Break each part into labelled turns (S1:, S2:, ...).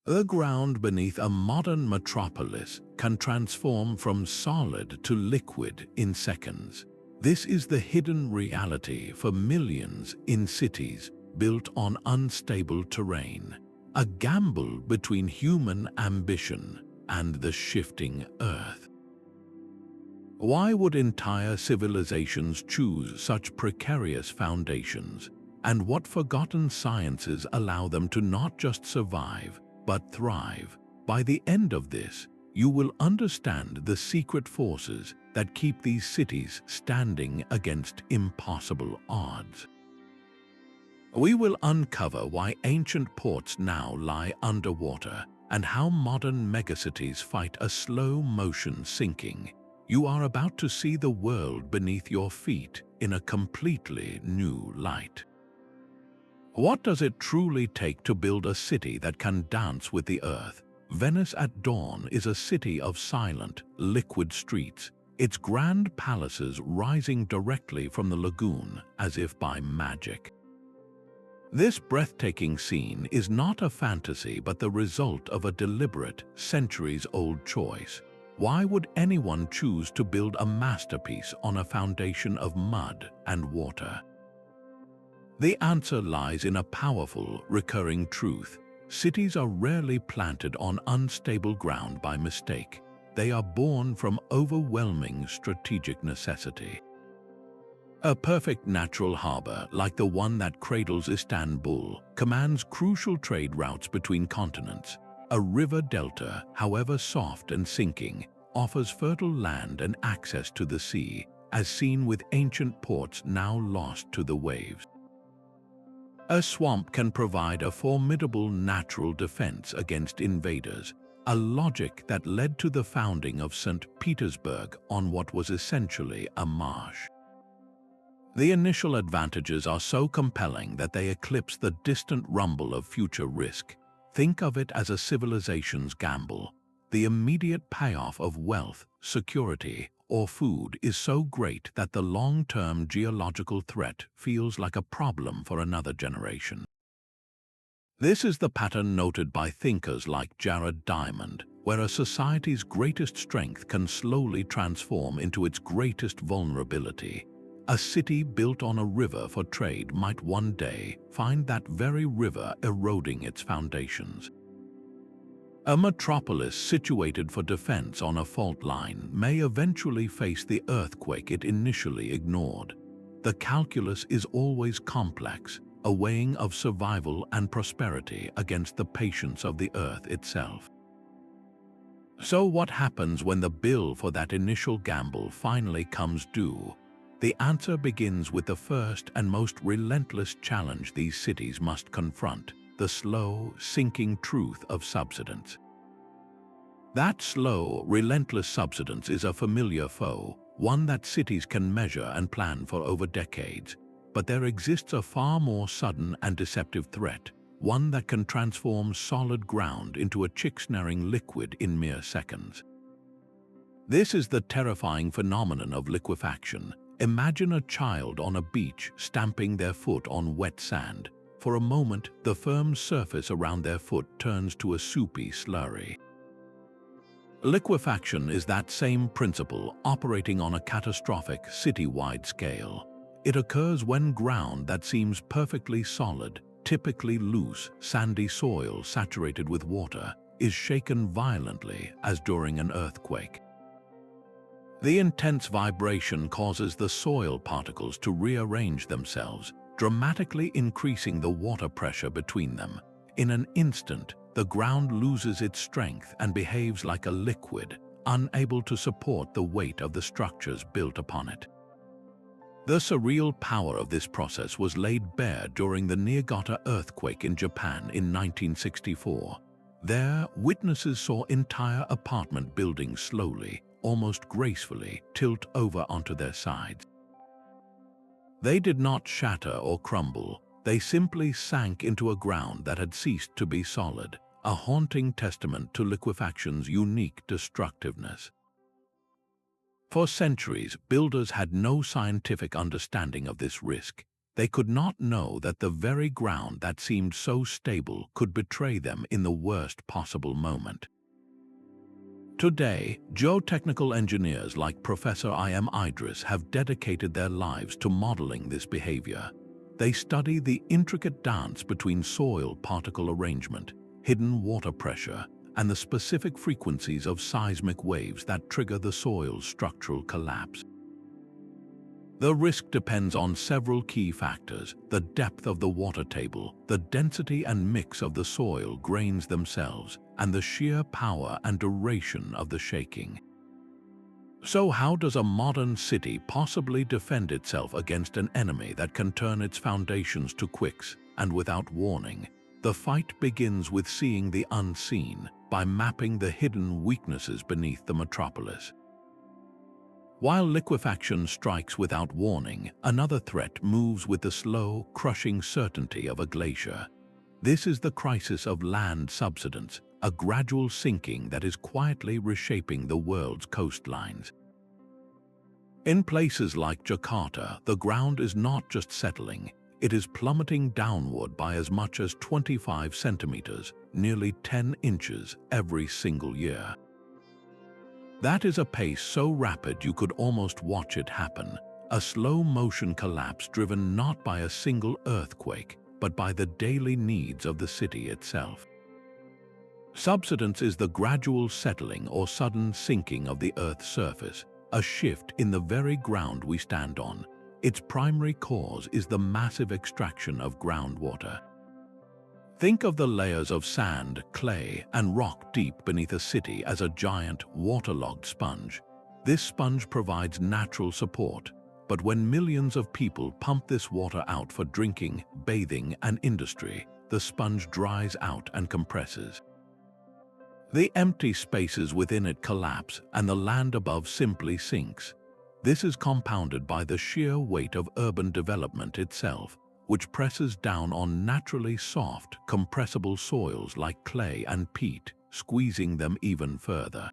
S1: The ground beneath a modern metropolis can transform from solid to liquid in seconds. This is the hidden reality for millions in cities built on unstable terrain, a gamble between human ambition and the shifting earth. Why would entire civilizations choose such precarious foundations, and what forgotten sciences allow them to not just survive, but thrive? By the end of this, you will understand the secret forces that keep these cities standing against impossible odds. We will uncover why ancient ports now lie underwater and how modern megacities fight a slow-motion sinking. You are about to see the world beneath your feet in a completely new light. What does it truly take to build a city that can dance with the earth? Venice at dawn is a city of silent, liquid streets, its grand palaces rising directly from the lagoon as if by magic. This breathtaking scene is not a fantasy but the result of a deliberate, centuries-old choice. Why would anyone choose to build a masterpiece on a foundation of mud and water? The answer lies in a powerful, recurring truth. Cities are rarely planted on unstable ground by mistake. They are born from overwhelming strategic necessity. A perfect natural harbor, like the one that cradles Istanbul, commands crucial trade routes between continents. A river delta, however soft and sinking, offers fertile land and access to the sea, as seen with ancient ports now lost to the waves. A swamp can provide a formidable natural defense against invaders, a logic that led to the founding of St. Petersburg on what was essentially a marsh. The initial advantages are so compelling that they eclipse the distant rumble of future risk. Think of it as a civilization's gamble. The immediate payoff of wealth, security, or food is so great that the long-term geological threat feels like a problem for another generation. This is the pattern noted by thinkers like Jared Diamond, where a society's greatest strength can slowly transform into its greatest vulnerability. A city built on a river for trade might one day find that very river eroding its foundations. A metropolis situated for defense on a fault line may eventually face the earthquake it initially ignored. The calculus is always complex, a weighing of survival and prosperity against the patience of the earth itself. So what happens when the bill for that initial gamble finally comes due? The answer begins with the first and most relentless challenge these cities must confront: the slow, sinking truth of subsidence. That slow, relentless subsidence is a familiar foe, one that cities can measure and plan for over decades. But there exists a far more sudden and deceptive threat, one that can transform solid ground into a chick-snaring liquid in mere seconds. This is the terrifying phenomenon of liquefaction. Imagine a child on a beach stamping their foot on wet sand. For a moment, the firm surface around their foot turns to a soupy slurry. Liquefaction is that same principle operating on a catastrophic city-wide scale. It occurs when ground that seems perfectly solid, typically loose, sandy soil saturated with water, is shaken violently as during an earthquake. The intense vibration causes the soil particles to rearrange themselves, dramatically increasing the water pressure between them. In an instant, the ground loses its strength and behaves like a liquid, unable to support the weight of the structures built upon it. The surreal power of this process was laid bare during the Niigata earthquake in Japan in 1964. There, witnesses saw entire apartment buildings slowly, almost gracefully, tilt over onto their sides. They did not shatter or crumble. They simply sank into a ground that had ceased to be solid, a haunting testament to liquefaction's unique destructiveness. For centuries, builders had no scientific understanding of this risk. They could not know that the very ground that seemed so stable could betray them in the worst possible moment. Today, geotechnical engineers like Professor I.M. Idris have dedicated their lives to modeling this behavior. They study the intricate dance between soil particle arrangement, hidden water pressure, and the specific frequencies of seismic waves that trigger the soil's structural collapse. The risk depends on several key factors: the depth of the water table, the density and mix of the soil grains themselves, and the sheer power and duration of the shaking. So how does a modern city possibly defend itself against an enemy that can turn its foundations to quicks and without warning? The fight begins with seeing the unseen, by mapping the hidden weaknesses beneath the metropolis. While liquefaction strikes without warning, another threat moves with the slow, crushing certainty of a glacier. This is the crisis of land subsidence, a gradual sinking that is quietly reshaping the world's coastlines. In places like Jakarta, the ground is not just settling, it is plummeting downward by as much as 25 centimeters, nearly 10 inches, every single year. That is a pace so rapid you could almost watch it happen, a slow-motion collapse driven not by a single earthquake, but by the daily needs of the city itself. Subsidence is the gradual settling or sudden sinking of the Earth's surface, a shift in the very ground we stand on. Its primary cause is the massive extraction of groundwater. Think of the layers of sand, clay, and rock deep beneath a city as a giant, waterlogged sponge. This sponge provides natural support, but when millions of people pump this water out for drinking, bathing, and industry, the sponge dries out and compresses. The empty spaces within it collapse, and the land above simply sinks. This is compounded by the sheer weight of urban development itself, which presses down on naturally soft, compressible soils like clay and peat, squeezing them even further.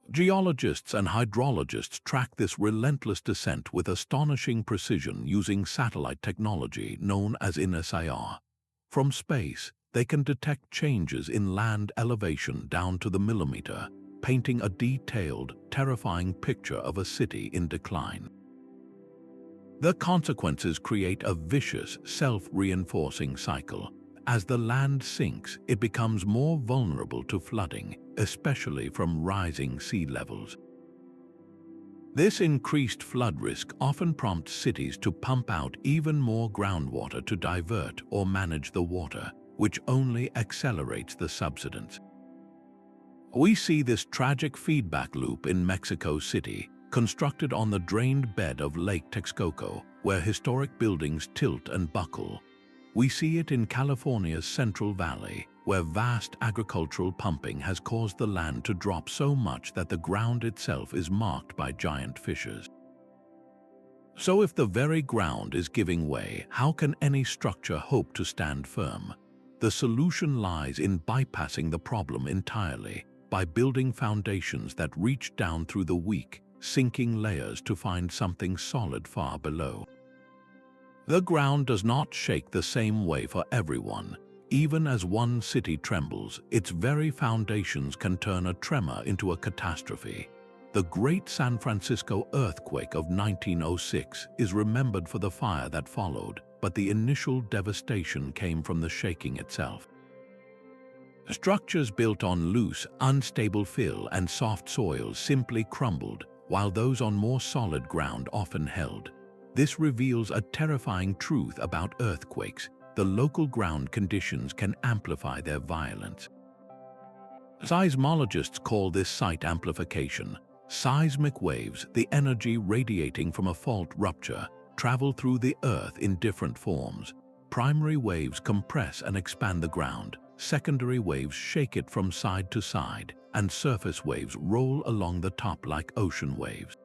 S1: Geologists and hydrologists track this relentless descent with astonishing precision using satellite technology known as InSIR. From space, they can detect changes in land elevation down to the millimeter, painting a detailed, terrifying picture of a city in decline. The consequences create a vicious, self-reinforcing cycle. As the land sinks, it becomes more vulnerable to flooding, especially from rising sea levels. This increased flood risk often prompts cities to pump out even more groundwater to divert or manage the water, which only accelerates the subsidence. We see this tragic feedback loop in Mexico City, constructed on the drained bed of Lake Texcoco, where historic buildings tilt and buckle. We see it in California's Central Valley, where vast agricultural pumping has caused the land to drop so much that the ground itself is marked by giant fissures. So if the very ground is giving way, how can any structure hope to stand firm? The solution lies in bypassing the problem entirely, by building foundations that reach down through the weak, sinking layers to find something solid far below. The ground does not shake the same way for everyone. Even as one city trembles, its very foundations can turn a tremor into a catastrophe. The Great San Francisco earthquake of 1906 is remembered for the fire that followed, but the initial devastation came from the shaking itself. Structures built on loose, unstable fill and soft soils simply crumbled, while those on more solid ground often held. This reveals a terrifying truth about earthquakes: the local ground conditions can amplify their violence. Seismologists call this site amplification. Seismic waves, the energy radiating from a fault rupture, travel through the earth in different forms. Primary waves compress and expand the ground. Secondary waves shake it from side to side, and surface waves roll along the top like ocean waves.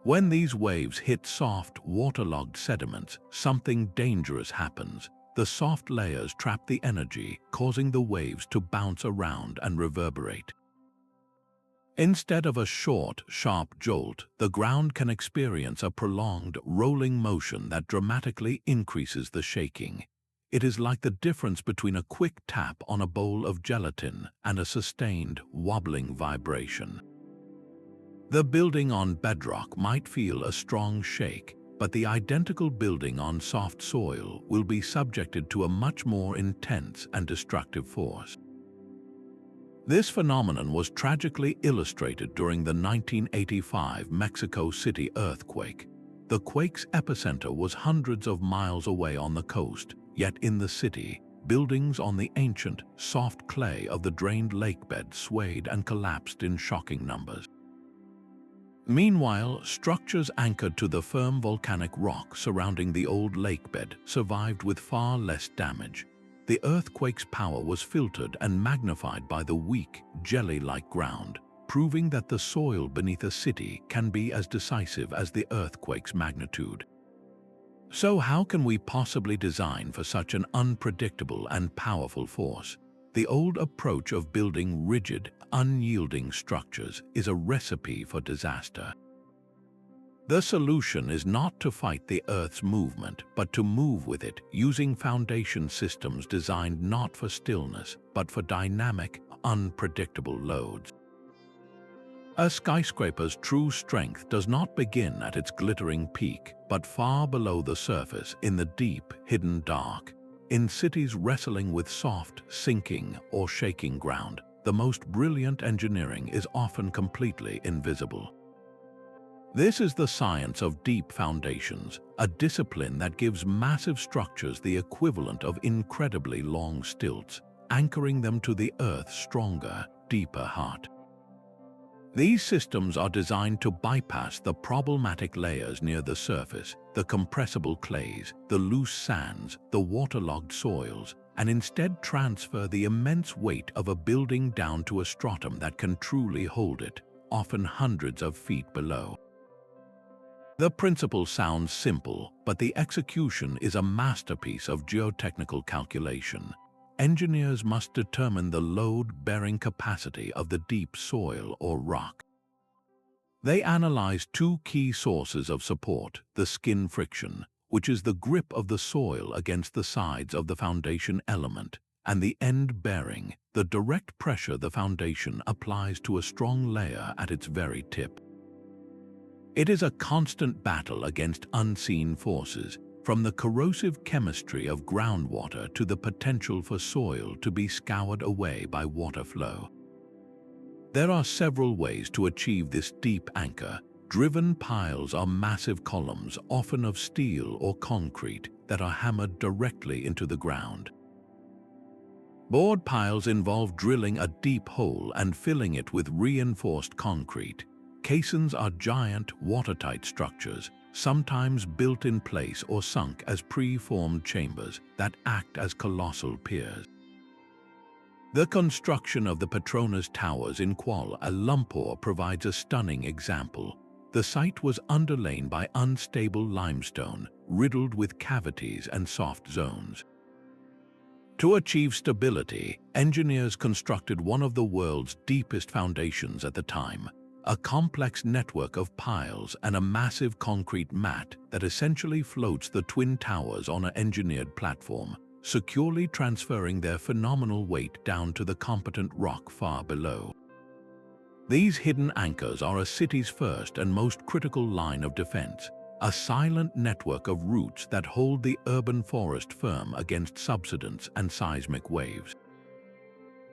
S1: When these waves hit soft, waterlogged sediments, something dangerous happens. The soft layers trap the energy, causing the waves to bounce around and reverberate. Instead of a short, sharp jolt, the ground can experience a prolonged, rolling motion that dramatically increases the shaking. It is like the difference between a quick tap on a bowl of gelatin and a sustained, wobbling vibration. The building on bedrock might feel a strong shake, but the identical building on soft soil will be subjected to a much more intense and destructive force. This phenomenon was tragically illustrated during the 1985 Mexico City earthquake. The quake's epicenter was hundreds of miles away on the coast, yet in the city, buildings on the ancient, soft clay of the drained lakebed swayed and collapsed in shocking numbers. Meanwhile, structures anchored to the firm volcanic rock surrounding the old lakebed survived with far less damage. The earthquake's power was filtered and magnified by the weak, jelly-like ground, proving that the soil beneath a city can be as decisive as the earthquake's magnitude. So how can we possibly design for such an unpredictable and powerful force? The old approach of building rigid, unyielding structures is a recipe for disaster. The solution is not to fight the Earth's movement, but to move with it, using foundation systems designed not for stillness, but for dynamic, unpredictable loads. A skyscraper's true strength does not begin at its glittering peak, but far below the surface in the deep, hidden dark. In cities wrestling with soft, sinking, or shaking ground, the most brilliant engineering is often completely invisible. This is the science of deep foundations, a discipline that gives massive structures the equivalent of incredibly long stilts, anchoring them to the Earth's stronger, deeper heart. These systems are designed to bypass the problematic layers near the surface, the compressible clays, the loose sands, the waterlogged soils, and instead transfer the immense weight of a building down to a stratum that can truly hold it, often hundreds of feet below. The principle sounds simple, but the execution is a masterpiece of geotechnical calculation. Engineers must determine the load-bearing capacity of the deep soil or rock. They analyze two key sources of support: the skin friction, which is the grip of the soil against the sides of the foundation element, and the end bearing, the direct pressure the foundation applies to a strong layer at its very tip. It is a constant battle against unseen forces, from the corrosive chemistry of groundwater to the potential for soil to be scoured away by water flow. There are several ways to achieve this deep anchor. Driven piles are massive columns, often of steel or concrete, that are hammered directly into the ground. Bored piles involve drilling a deep hole and filling it with reinforced concrete. Caissons are giant, watertight structures, sometimes built in place or sunk as pre-formed chambers that act as colossal piers. The construction of the Petronas Towers in Kuala Lumpur provides a stunning example. The site was underlain by unstable limestone, riddled with cavities and soft zones. To achieve stability, engineers constructed one of the world's deepest foundations at the time, a complex network of piles and a massive concrete mat that essentially floats the twin towers on an engineered platform, securely transferring their phenomenal weight down to the competent rock far below. These hidden anchors are a city's first and most critical line of defense, a silent network of roots that hold the urban forest firm against subsidence and seismic waves.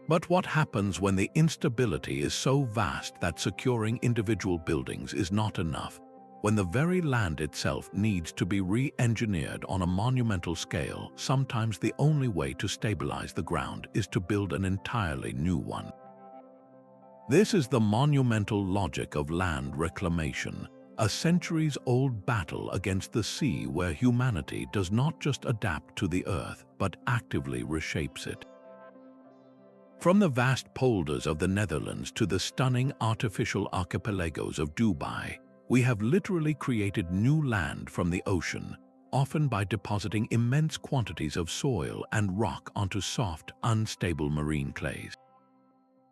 S1: But what happens when the instability is so vast that securing individual buildings is not enough? When the very land itself needs to be re-engineered on a monumental scale, sometimes the only way to stabilize the ground is to build an entirely new one. This is the monumental logic of land reclamation, a centuries-old battle against the sea where humanity does not just adapt to the earth, but actively reshapes it. From the vast polders of the Netherlands to the stunning artificial archipelagos of Dubai, we have literally created new land from the ocean, often by depositing immense quantities of soil and rock onto soft, unstable marine clays.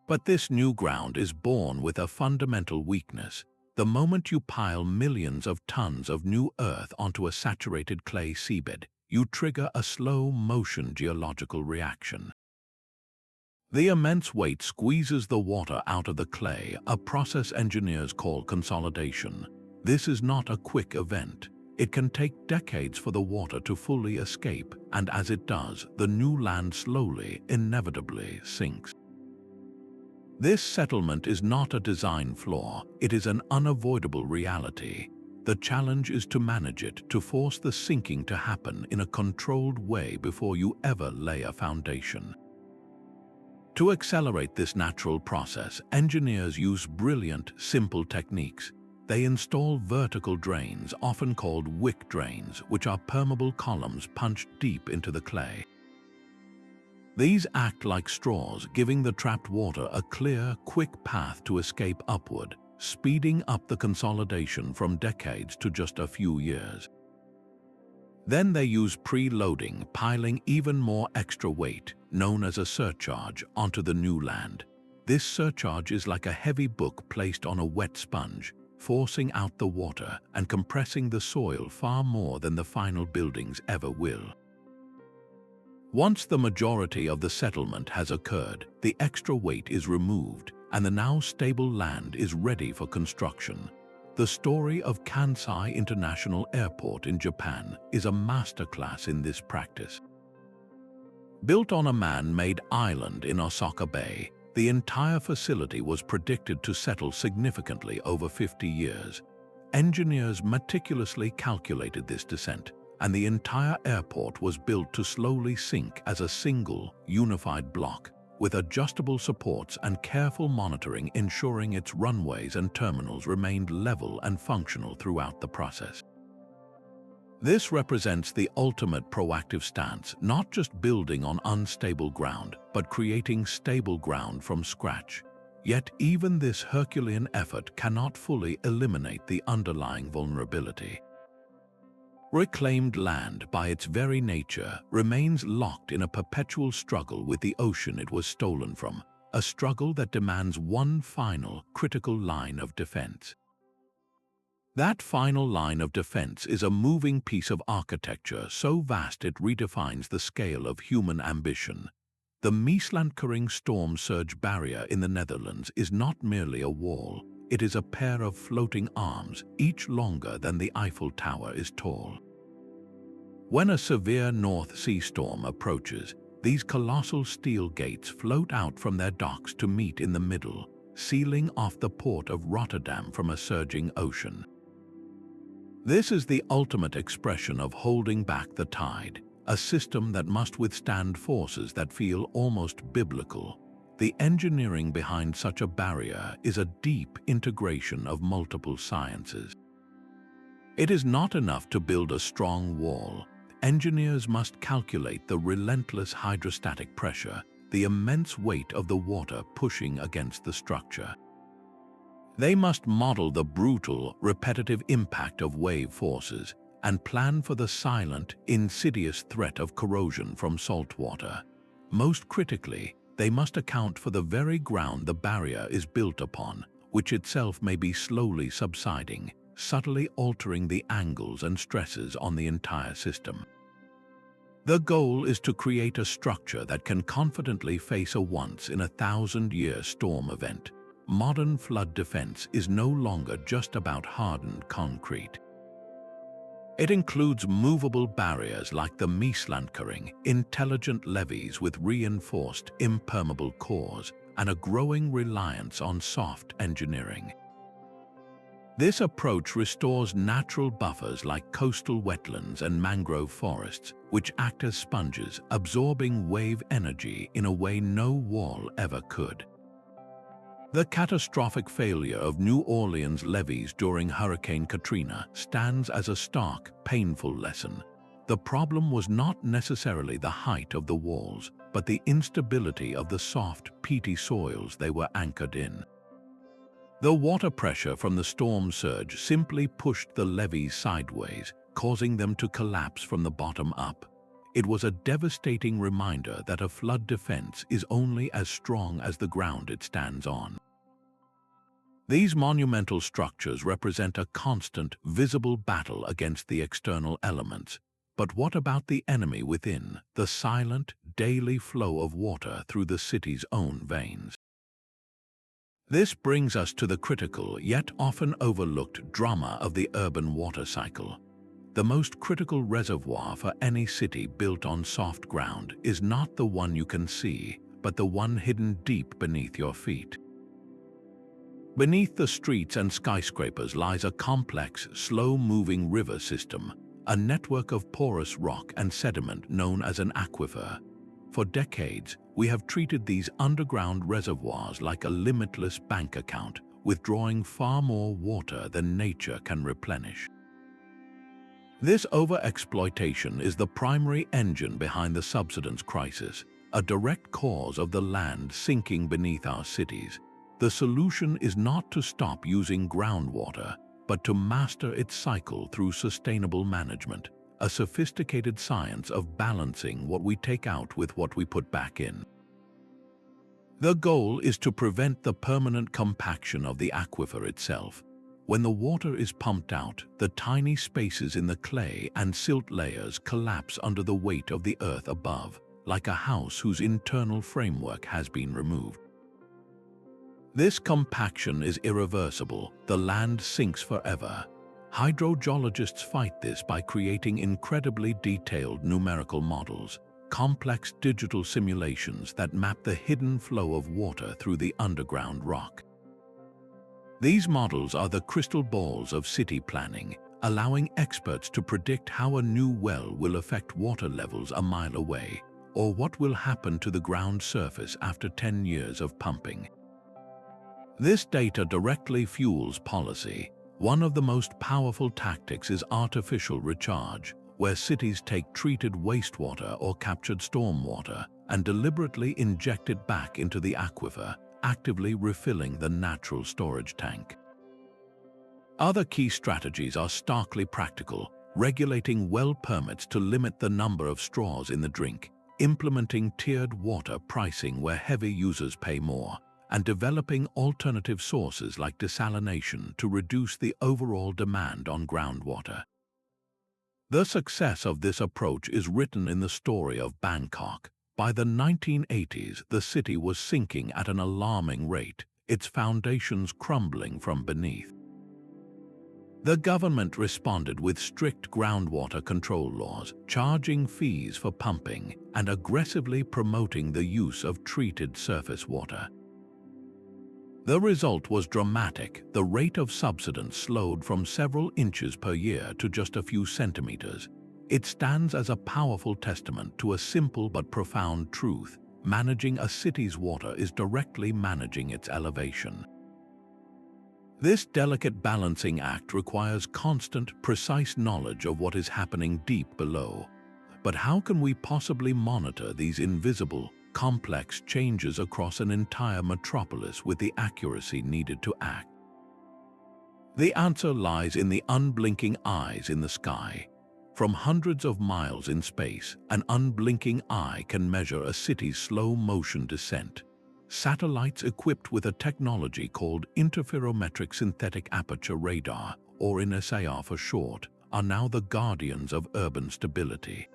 S1: But this new ground is born with a fundamental weakness. The moment you pile millions of tons of new earth onto a saturated clay seabed, you trigger a slow-motion geological reaction. The immense weight squeezes the water out of the clay, a process engineers call consolidation. This is not a quick event. It can take decades for the water to fully escape, and as it does, the new land slowly, inevitably sinks. This settlement is not a design flaw, it is an unavoidable reality. The challenge is to manage it, to force the sinking to happen in a controlled way before you ever lay a foundation. To accelerate this natural process, engineers use brilliant, simple techniques. They install vertical drains, often called wick drains, which are permeable columns punched deep into the clay. These act like straws, giving the trapped water a clear, quick path to escape upward, speeding up the consolidation from decades to just a few years. Then they use pre-loading, piling even more extra weight, known as a surcharge, onto the new land. This surcharge is like a heavy book placed on a wet sponge, forcing out the water and compressing the soil far more than the final buildings ever will. Once the majority of the settlement has occurred, the extra weight is removed, and the now stable land is ready for construction. The story of Kansai International Airport in Japan is a masterclass in this practice. Built on a man-made island in Osaka Bay, the entire facility was predicted to settle significantly over 50 years. Engineers meticulously calculated this descent, and the entire airport was built to slowly sink as a single, unified block, with adjustable supports and careful monitoring ensuring its runways and terminals remained level and functional throughout the process. This represents the ultimate proactive stance, not just building on unstable ground, but creating stable ground from scratch. Yet even this Herculean effort cannot fully eliminate the underlying vulnerability. Reclaimed land, by its very nature, remains locked in a perpetual struggle with the ocean it was stolen from, a struggle that demands one final, critical line of defense. That final line of defense is a moving piece of architecture so vast it redefines the scale of human ambition. The Meeslankering storm surge barrier in the Netherlands is not merely a wall, it is a pair of floating arms, each longer than the Eiffel Tower is tall. When a severe North Sea storm approaches, these colossal steel gates float out from their docks to meet in the middle, sealing off the port of Rotterdam from a surging ocean. This is the ultimate expression of holding back the tide, a system that must withstand forces that feel almost biblical. The engineering behind such a barrier is a deep integration of multiple sciences. It is not enough to build a strong wall. Engineers must calculate the relentless hydrostatic pressure, the immense weight of the water pushing against the structure. They must model the brutal, repetitive impact of wave forces and plan for the silent, insidious threat of corrosion from salt water. Most critically, they must account for the very ground the barrier is built upon, which itself may be slowly subsiding, subtly altering the angles and stresses on the entire system. The goal is to create a structure that can confidently face a once-in-a-thousand-year storm event. Modern flood defense is no longer just about hardened concrete. It includes movable barriers like the Meeslankering, intelligent levees with reinforced, impermeable cores, and a growing reliance on soft engineering. This approach restores natural buffers like coastal wetlands and mangrove forests, which act as sponges, absorbing wave energy in a way no wall ever could. The catastrophic failure of New Orleans levees during Hurricane Katrina stands as a stark, painful lesson. The problem was not necessarily the height of the walls, but the instability of the soft, peaty soils they were anchored in. The water pressure from the storm surge simply pushed the levees sideways, causing them to collapse from the bottom up. It was a devastating reminder that a flood defense is only as strong as the ground it stands on. These monumental structures represent a constant, visible battle against the external elements. But what about the enemy within, the silent, daily flow of water through the city's own veins? This brings us to the critical, yet often overlooked, drama of the urban water cycle. The most critical reservoir for any city built on soft ground is not the one you can see, but the one hidden deep beneath your feet. Beneath the streets and skyscrapers lies a complex, slow-moving river system, a network of porous rock and sediment known as an aquifer. For decades, we have treated these underground reservoirs like a limitless bank account, withdrawing far more water than nature can replenish. This overexploitation is the primary engine behind the subsidence crisis, a direct cause of the land sinking beneath our cities. The solution is not to stop using groundwater, but to master its cycle through sustainable management, a sophisticated science of balancing what we take out with what we put back in. The goal is to prevent the permanent compaction of the aquifer itself. When the water is pumped out, the tiny spaces in the clay and silt layers collapse under the weight of the earth above, like a house whose internal framework has been removed. This compaction is irreversible. The land sinks forever. Hydrogeologists fight this by creating incredibly detailed numerical models, complex digital simulations that map the hidden flow of water through the underground rock. These models are the crystal balls of city planning, allowing experts to predict how a new well will affect water levels a mile away, or what will happen to the ground surface after 10 years of pumping. This data directly fuels policy. One of the most powerful tactics is artificial recharge, where cities take treated wastewater or captured stormwater and deliberately inject it back into the aquifer, actively refilling the natural storage tank. Other key strategies are starkly practical, regulating well permits to limit the number of straws in the drink, implementing tiered water pricing where heavy users pay more, and developing alternative sources like desalination to reduce the overall demand on groundwater. The success of this approach is written in the story of Bangkok. By the 1980s, the city was sinking at an alarming rate, its foundations crumbling from beneath. The government responded with strict groundwater control laws, charging fees for pumping, and aggressively promoting the use of treated surface water. The result was dramatic. The rate of subsidence slowed from several inches per year to just a few centimeters. It stands as a powerful testament to a simple but profound truth: managing a city's water is directly managing its elevation. This delicate balancing act requires constant, precise knowledge of what is happening deep below. But how can we possibly monitor these invisible, complex changes across an entire metropolis with the accuracy needed to act? The answer lies in the unblinking eyes in the sky. From hundreds of miles in space, an unblinking eye can measure a city's slow-motion descent. Satellites equipped with a technology called interferometric synthetic aperture radar, or INSAR for short, are now the guardians of urban stability.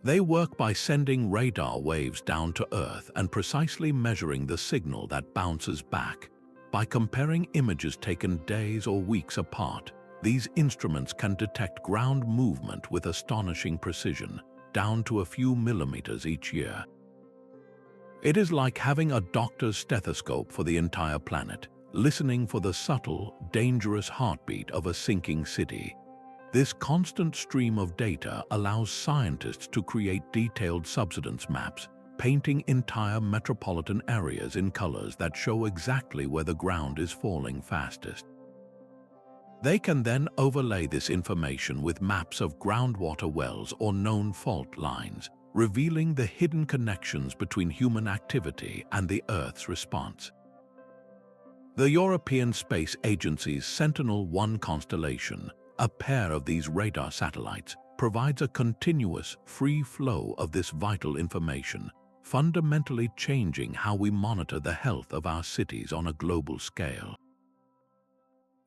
S1: They work by sending radar waves down to Earth and precisely measuring the signal that bounces back. By comparing images taken days or weeks apart, these instruments can detect ground movement with astonishing precision, down to a few millimeters each year. It is like having a doctor's stethoscope for the entire planet, listening for the subtle, dangerous heartbeat of a sinking city. This constant stream of data allows scientists to create detailed subsidence maps, painting entire metropolitan areas in colors that show exactly where the ground is falling fastest. They can then overlay this information with maps of groundwater wells or known fault lines, revealing the hidden connections between human activity and the Earth's response. The European Space Agency's Sentinel-1 constellation, a pair of these radar satellites, provides a continuous, free flow of this vital information, fundamentally changing how we monitor the health of our cities on a global scale.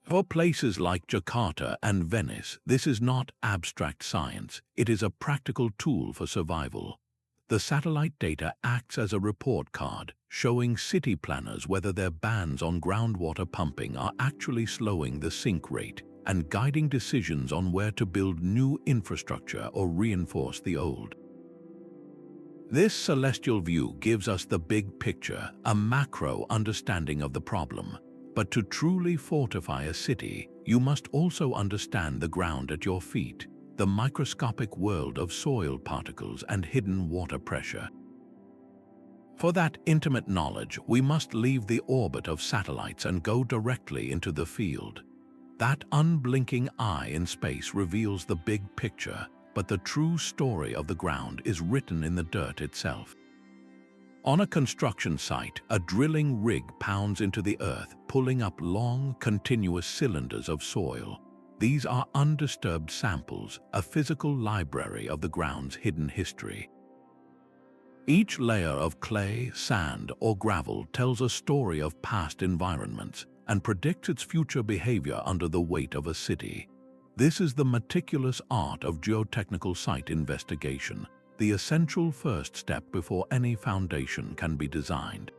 S1: For places like Jakarta and Venice, this is not abstract science, it is a practical tool for survival. The satellite data acts as a report card, showing city planners whether their bans on groundwater pumping are actually slowing the sink rate and guiding decisions on where to build new infrastructure or reinforce the old. This celestial view gives us the big picture, a macro understanding of the problem. But to truly fortify a city, you must also understand the ground at your feet, the microscopic world of soil particles and hidden water pressure. For that intimate knowledge, we must leave the orbit of satellites and go directly into the field. That unblinking eye in space reveals the big picture, but the true story of the ground is written in the dirt itself. On a construction site, a drilling rig pounds into the earth, pulling up long, continuous cylinders of soil. These are undisturbed samples, a physical library of the ground's hidden history. Each layer of clay, sand, or gravel tells a story of past environments and predicts its future behavior under the weight of a city. This is the meticulous art of geotechnical site investigation, the essential first step before any foundation can be designed.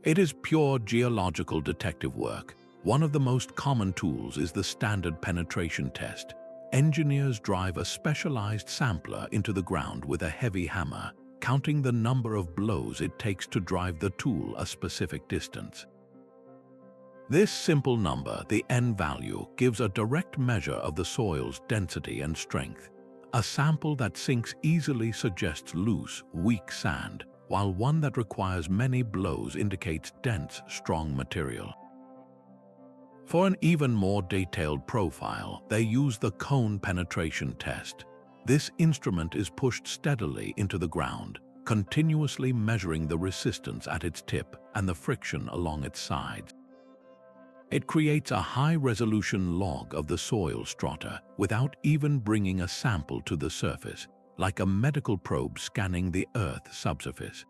S1: It is pure geological detective work. One of the most common tools is the standard penetration test. Engineers drive a specialized sampler into the ground with a heavy hammer, counting the number of blows it takes to drive the tool a specific distance. This simple number, the N value, gives a direct measure of the soil's density and strength. A sample that sinks easily suggests loose, weak sand, while one that requires many blows indicates dense, strong material. For an even more detailed profile, they use the cone penetration test. This instrument is pushed steadily into the ground, continuously measuring the resistance at its tip and the friction along its sides. It creates a high-resolution log of the soil strata without even bringing a sample to the surface, like a medical probe scanning the Earth's subsurface.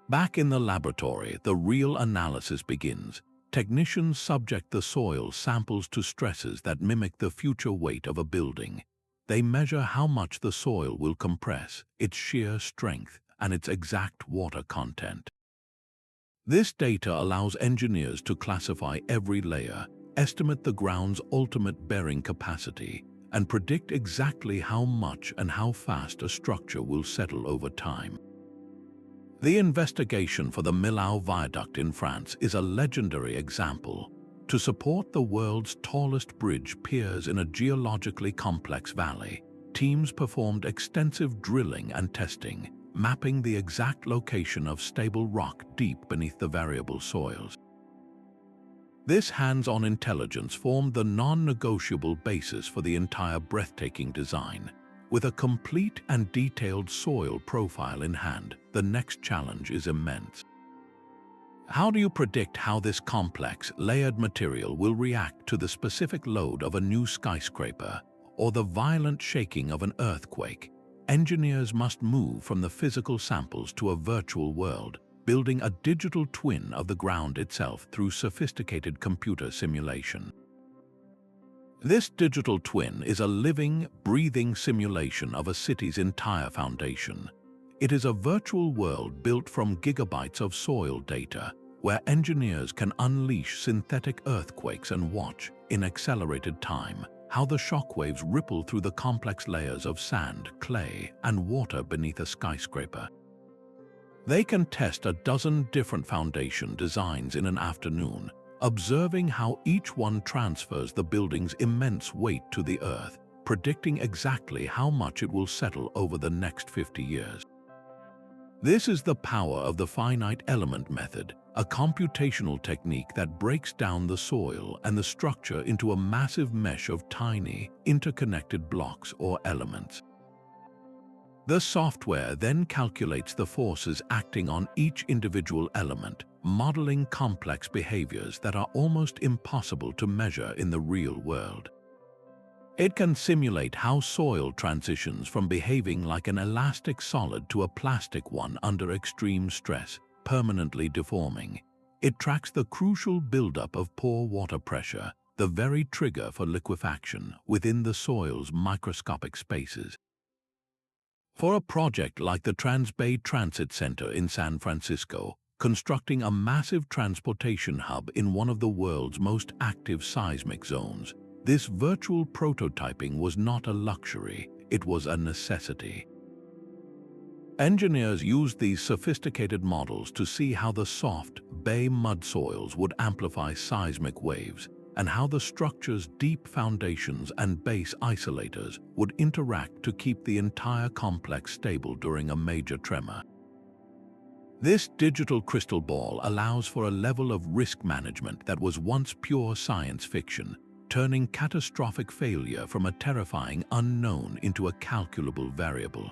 S1: Back in the laboratory, the real analysis begins. Technicians subject the soil samples to stresses that mimic the future weight of a building. They measure how much the soil will compress, its shear strength, and its exact water content. This data allows engineers to classify every layer, estimate the ground's ultimate bearing capacity, and predict exactly how much and how fast a structure will settle over time. The investigation for the Millau Viaduct in France is a legendary example. To support the world's tallest bridge piers in a geologically complex valley, teams performed extensive drilling and testing, mapping the exact location of stable rock deep beneath the variable soils. This hands-on intelligence formed the non-negotiable basis for the entire breathtaking design. With a complete and detailed soil profile in hand, the next challenge is immense. How do you predict how this complex, layered material will react to the specific load of a new skyscraper or the violent shaking of an earthquake? Engineers must move from the physical samples to a virtual world, building a digital twin of the ground itself through sophisticated computer simulation. This digital twin is a living, breathing simulation of a city's entire foundation. It is a virtual world built from gigabytes of soil data, where engineers can unleash synthetic earthquakes and watch, in accelerated time, how the shockwaves ripple through the complex layers of sand, clay, and water beneath a skyscraper. They can test a dozen different foundation designs in an afternoon, observing how each one transfers the building's immense weight to the earth, predicting exactly how much it will settle over the next 50 years. This is the power of the finite element method, a computational technique that breaks down the soil and the structure into a massive mesh of tiny, interconnected blocks or elements. The software then calculates the forces acting on each individual element, modeling complex behaviors that are almost impossible to measure in the real world. It can simulate how soil transitions from behaving like an elastic solid to a plastic one under extreme stress, permanently deforming. It tracks the crucial buildup of pore water pressure, the very trigger for liquefaction, within the soil's microscopic spaces. For a project like the Trans-Bay Transit Center in San Francisco, constructing a massive transportation hub in one of the world's most active seismic zones, this virtual prototyping was not a luxury, it was a necessity. Engineers used these sophisticated models to see how the soft, bay mud soils would amplify seismic waves, and how the structure's deep foundations and base isolators would interact to keep the entire complex stable during a major tremor. This digital crystal ball allows for a level of risk management that was once pure science fiction, turning catastrophic failure from a terrifying unknown into a calculable variable.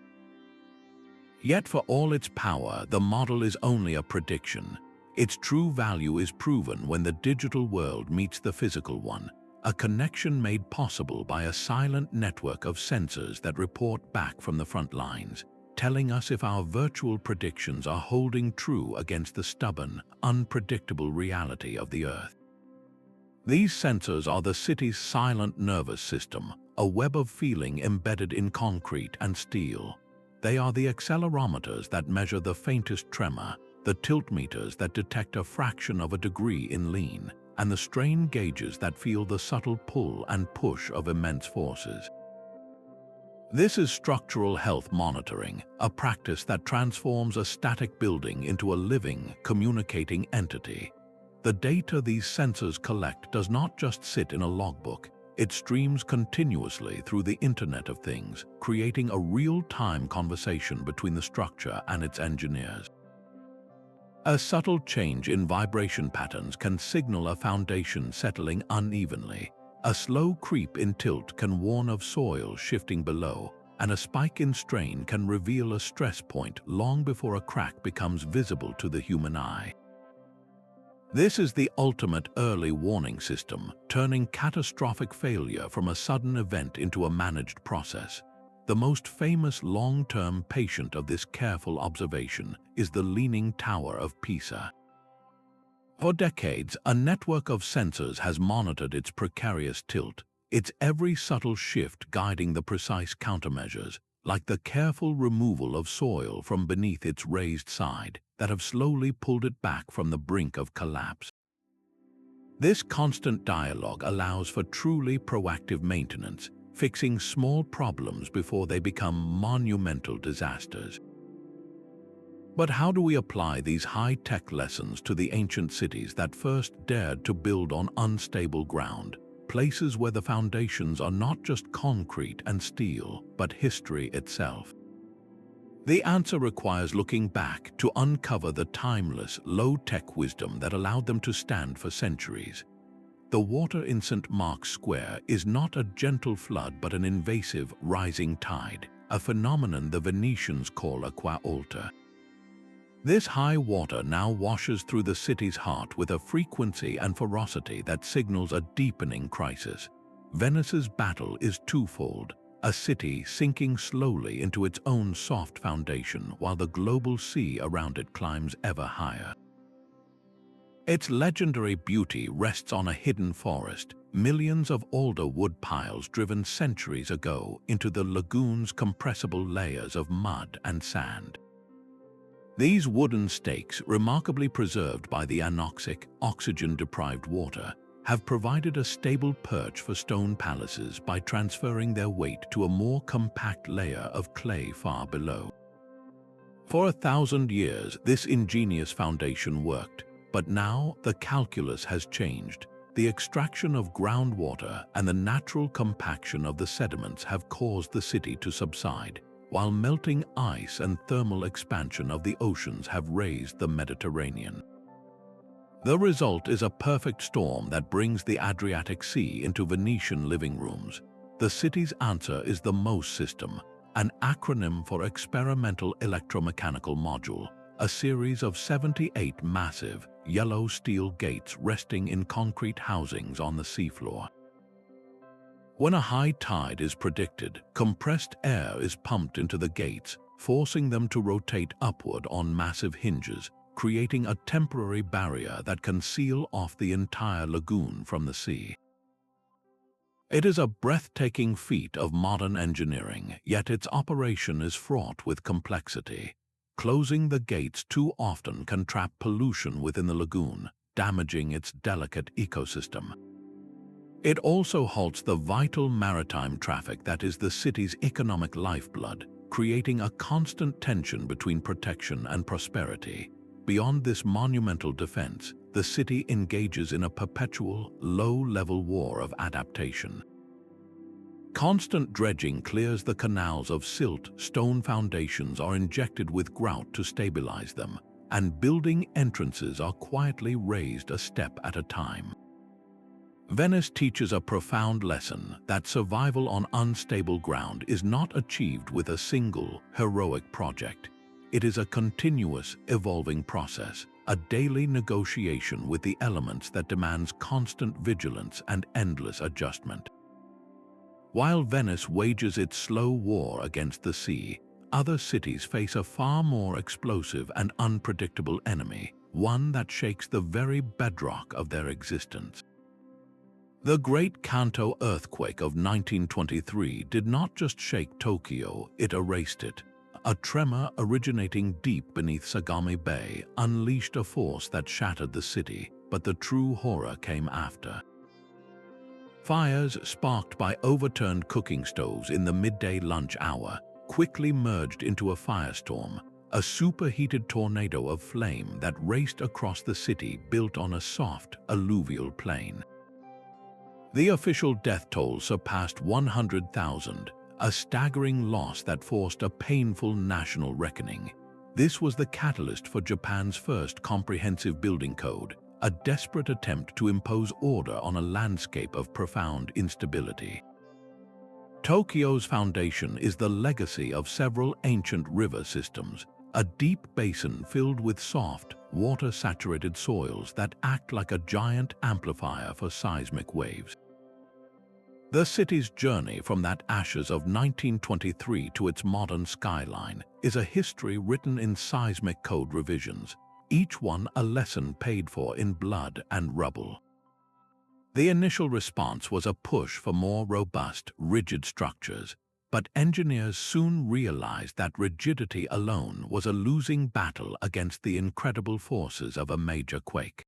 S1: Yet for all its power, the model is only a prediction. Its true value is proven when the digital world meets the physical one, a connection made possible by a silent network of sensors that report back from the front lines, telling us if our virtual predictions are holding true against the stubborn, unpredictable reality of the Earth. These sensors are the city's silent nervous system, a web of feeling embedded in concrete and steel. They are the accelerometers that measure the faintest tremor, the tilt meters that detect a fraction of a degree in lean, and the strain gauges that feel the subtle pull and push of immense forces. This is structural health monitoring, a practice that transforms a static building into a living, communicating entity. The data these sensors collect does not just sit in a logbook. It streams continuously through the Internet of Things, creating a real-time conversation between the structure and its engineers. A subtle change in vibration patterns can signal a foundation settling unevenly. A slow creep in tilt can warn of soil shifting below, and a spike in strain can reveal a stress point long before a crack becomes visible to the human eye. This is the ultimate early warning system, turning catastrophic failure from a sudden event into a managed process. The most famous long-term patient of this careful observation is the Leaning Tower of Pisa. For decades, a network of sensors has monitored its precarious tilt, its every subtle shift guiding the precise countermeasures, like the careful removal of soil from beneath its raised side, that have slowly pulled it back from the brink of collapse. This constant dialogue allows for truly proactive maintenance, fixing small problems before they become monumental disasters. But how do we apply these high-tech lessons to the ancient cities that first dared to build on unstable ground, places where the foundations are not just concrete and steel, but history itself? The answer requires looking back to uncover the timeless, low-tech wisdom that allowed them to stand for centuries. The water in St. Mark's Square is not a gentle flood but an invasive, rising tide, a phenomenon the Venetians call acqua alta. This high water now washes through the city's heart with a frequency and ferocity that signals a deepening crisis. Venice's battle is twofold: a city sinking slowly into its own soft foundation while the global sea around it climbs ever higher. Its legendary beauty rests on a hidden forest, millions of alder wood piles driven centuries ago into the lagoon's compressible layers of mud and sand. These wooden stakes, remarkably preserved by the anoxic, oxygen-deprived water, have provided a stable perch for stone palaces by transferring their weight to a more compact layer of clay far below. For 1,000 years, this ingenious foundation worked, but now the calculus has changed. The extraction of groundwater and the natural compaction of the sediments have caused the city to subside, while melting ice and thermal expansion of the oceans have raised the Mediterranean. The result is a perfect storm that brings the Adriatic Sea into Venetian living rooms. The city's answer is the MOSE system, an acronym for Experimental Electromechanical Module, a series of 78 massive, yellow steel gates resting in concrete housings on the seafloor. When a high tide is predicted, compressed air is pumped into the gates, forcing them to rotate upward on massive hinges, creating a temporary barrier that can seal off the entire lagoon from the sea. It is a breathtaking feat of modern engineering, yet its operation is fraught with complexity. Closing the gates too often can trap pollution within the lagoon, damaging its delicate ecosystem. It also halts the vital maritime traffic that is the city's economic lifeblood, creating a constant tension between protection and prosperity. Beyond this monumental defense, the city engages in a perpetual, low-level war of adaptation. Constant dredging clears the canals of silt, stone foundations are injected with grout to stabilize them, and building entrances are quietly raised a step at a time. Venice teaches a profound lesson that survival on unstable ground is not achieved with a single, heroic project. It is a continuous, evolving process, a daily negotiation with the elements that demands constant vigilance and endless adjustment. While Venice wages its slow war against the sea, other cities face a far more explosive and unpredictable enemy, one that shakes the very bedrock of their existence. The Great Kanto earthquake of 1923 did not just shake Tokyo, it erased it. A tremor originating deep beneath Sagami Bay unleashed a force that shattered the city, but the true horror came after. Fires sparked by overturned cooking stoves in the midday lunch hour quickly merged into a firestorm, a superheated tornado of flame that raced across the city built on a soft, alluvial plain. The official death toll surpassed 100,000, a staggering loss that forced a painful national reckoning. This was the catalyst for Japan's first comprehensive building code, a desperate attempt to impose order on a landscape of profound instability. Tokyo's foundation is the legacy of several ancient river systems, a deep basin filled with soft, water-saturated soils that act like a giant amplifier for seismic waves. The city's journey from that ashes of 1923 to its modern skyline is a history written in seismic code revisions, each one a lesson paid for in blood and rubble. The initial response was a push for more robust, rigid structures, but engineers soon realized that rigidity alone was a losing battle against the incredible forces of a major quake.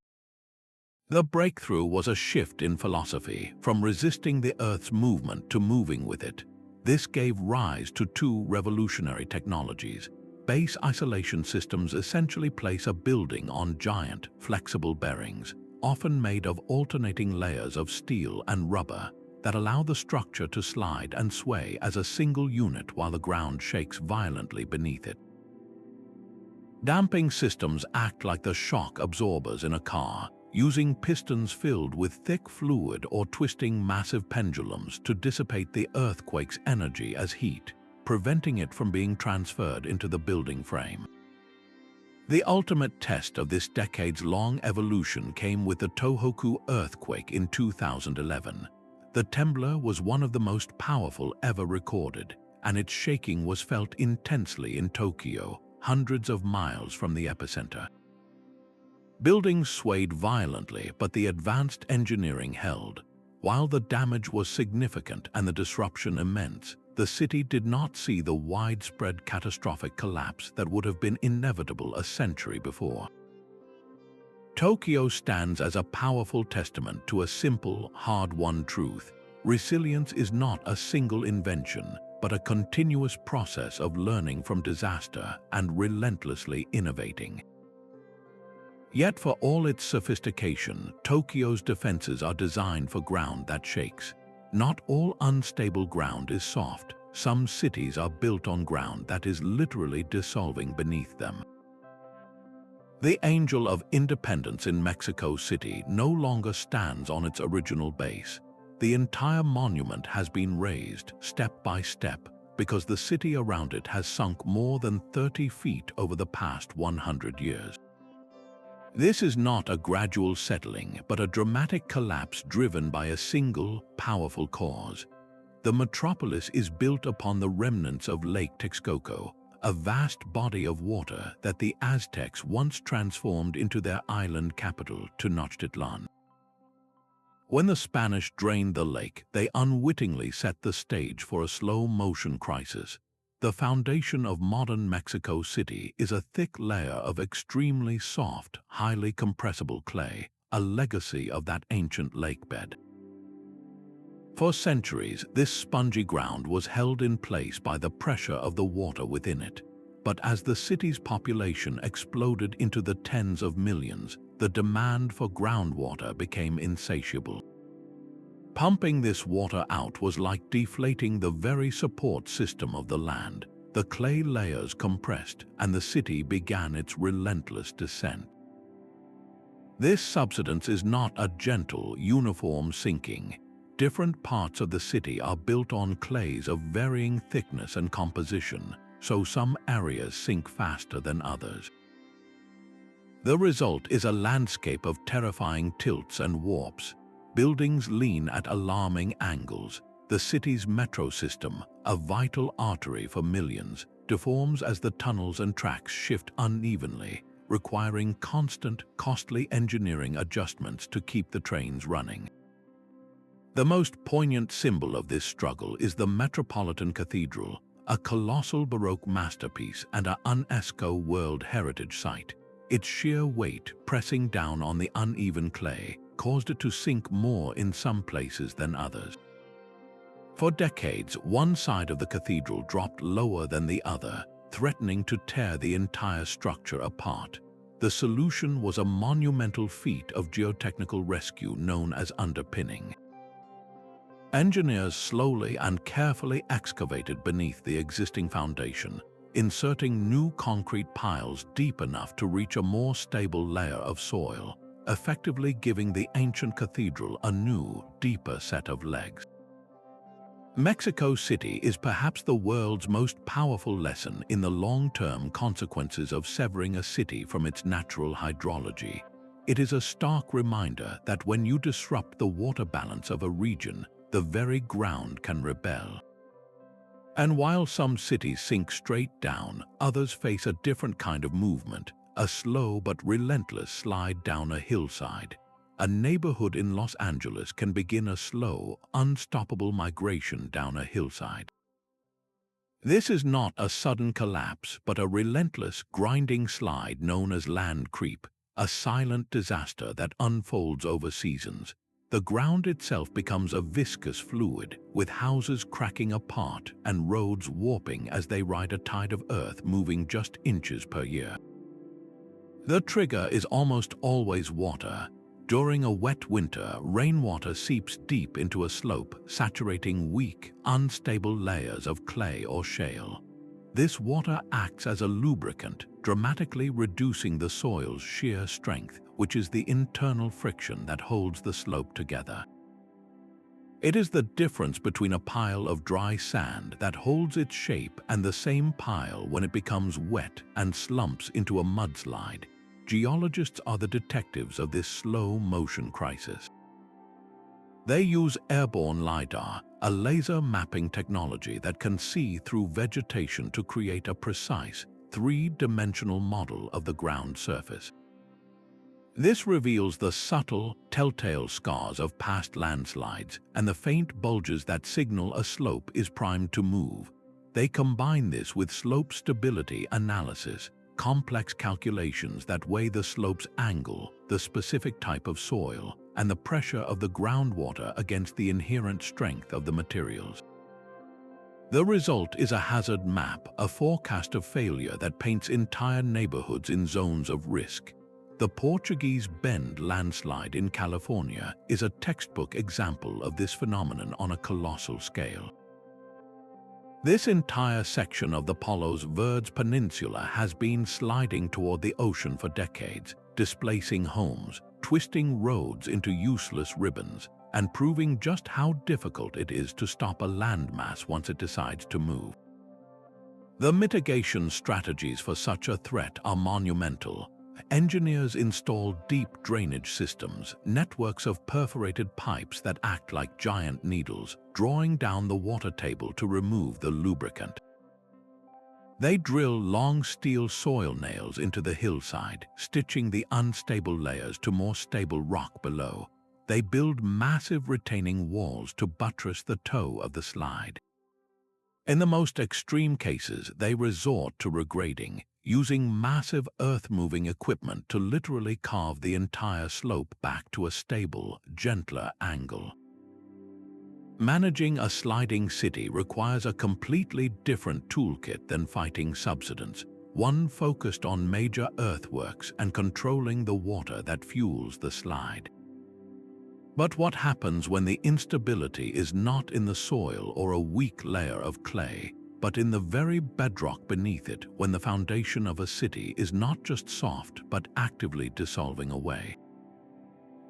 S1: The breakthrough was a shift in philosophy, from resisting the Earth's movement to moving with it. This gave rise to two revolutionary technologies. Base isolation systems essentially place a building on giant, flexible bearings, often made of alternating layers of steel and rubber, that allow the structure to slide and sway as a single unit while the ground shakes violently beneath it. Damping systems act like the shock absorbers in a car, using pistons filled with thick fluid or twisting massive pendulums to dissipate the earthquake's energy as heat, preventing it from being transferred into the building frame. The ultimate test of this decades-long evolution came with the Tohoku earthquake in 2011. The tremor was one of the most powerful ever recorded, and its shaking was felt intensely in Tokyo, hundreds of miles from the epicenter. Buildings swayed violently, but the advanced engineering held. While the damage was significant and the disruption immense, the city did not see the widespread catastrophic collapse that would have been inevitable a century before. Tokyo stands as a powerful testament to a simple, hard-won truth. Resilience is not a single invention, but a continuous process of learning from disaster and relentlessly innovating. Yet for all its sophistication, Tokyo's defenses are designed for ground that shakes. Not all unstable ground is soft. Some cities are built on ground that is literally dissolving beneath them. The Angel of Independence in Mexico City no longer stands on its original base. The entire monument has been raised step by step because the city around it has sunk more than 30 feet over the past 100 years. This is not a gradual settling, but a dramatic collapse driven by a single, powerful cause: The metropolis is built upon the remnants of Lake Texcoco, a vast body of water that the Aztecs once transformed into their island capital, Tenochtitlan. When the Spanish drained the lake, they unwittingly set the stage for a slow-motion crisis. The foundation of modern Mexico City is a thick layer of extremely soft, highly compressible clay, a legacy of that ancient lakebed. For centuries, this spongy ground was held in place by the pressure of the water within it. But as the city's population exploded into the tens of millions, the demand for groundwater became insatiable. Pumping this water out was like deflating the very support system of the land. The clay layers compressed, and the city began its relentless descent. This subsidence is not a gentle, uniform sinking. Different parts of the city are built on clays of varying thickness and composition, so some areas sink faster than others. The result is a landscape of terrifying tilts and warps. Buildings lean at alarming angles. The city's metro system, a vital artery for millions, deforms as the tunnels and tracks shift unevenly, requiring constant, costly engineering adjustments to keep the trains running. The most poignant symbol of this struggle is the Metropolitan Cathedral, a colossal Baroque masterpiece and an UNESCO World Heritage Site. Its sheer weight, pressing down on the uneven clay, caused it to sink more in some places than others. For decades, one side of the cathedral dropped lower than the other, threatening to tear the entire structure apart. The solution was a monumental feat of geotechnical rescue known as underpinning. Engineers slowly and carefully excavated beneath the existing foundation, inserting new concrete piles deep enough to reach a more stable layer of soil, effectively giving the ancient cathedral a new, deeper set of legs. Mexico City is perhaps the world's most powerful lesson in the long-term consequences of severing a city from its natural hydrology. It is a stark reminder that when you disrupt the water balance of a region, the very ground can rebel. And while some cities sink straight down, others face a different kind of movement, a slow but relentless slide down a hillside. A neighborhood in Los Angeles can begin a slow, unstoppable migration down a hillside. This is not a sudden collapse, but a relentless, grinding slide known as land creep, a silent disaster that unfolds over seasons. The ground itself becomes a viscous fluid, with houses cracking apart and roads warping as they ride a tide of earth moving just inches per year. The trigger is almost always water. During a wet winter, rainwater seeps deep into a slope, saturating weak, unstable layers of clay or shale. This water acts as a lubricant, dramatically reducing the soil's shear strength, which is the internal friction that holds the slope together. It is the difference between a pile of dry sand that holds its shape and the same pile when it becomes wet and slumps into a mudslide. Geologists are the detectives of this slow-motion crisis. They use airborne LiDAR, a laser mapping technology that can see through vegetation to create a precise, three-dimensional model of the ground surface. This reveals the subtle, telltale scars of past landslides and the faint bulges that signal a slope is primed to move. They combine this with slope stability analysis, complex calculations that weigh the slope's angle, the specific type of soil, and the pressure of the groundwater against the inherent strength of the materials. The result is a hazard map, a forecast of failure that paints entire neighborhoods in zones of risk. The Portuguese Bend landslide in California is a textbook example of this phenomenon on a colossal scale. This entire section of the Palos Verdes Peninsula has been sliding toward the ocean for decades, displacing homes, twisting roads into useless ribbons, and proving just how difficult it is to stop a landmass once it decides to move. The mitigation strategies for such a threat are monumental. Engineers install deep drainage systems, networks of perforated pipes that act like giant needles, drawing down the water table to remove the lubricant. They drill long steel soil nails into the hillside, stitching the unstable layers to more stable rock below. They build massive retaining walls to buttress the toe of the slide. In the most extreme cases, they resort to regrading, using massive earth-moving equipment to literally carve the entire slope back to a stable, gentler angle. Managing a sliding city requires a completely different toolkit than fighting subsidence, one focused on major earthworks and controlling the water that fuels the slide. But what happens when the instability is not in the soil or a weak layer of clay, but in the very bedrock beneath it, when the foundation of a city is not just soft but actively dissolving away?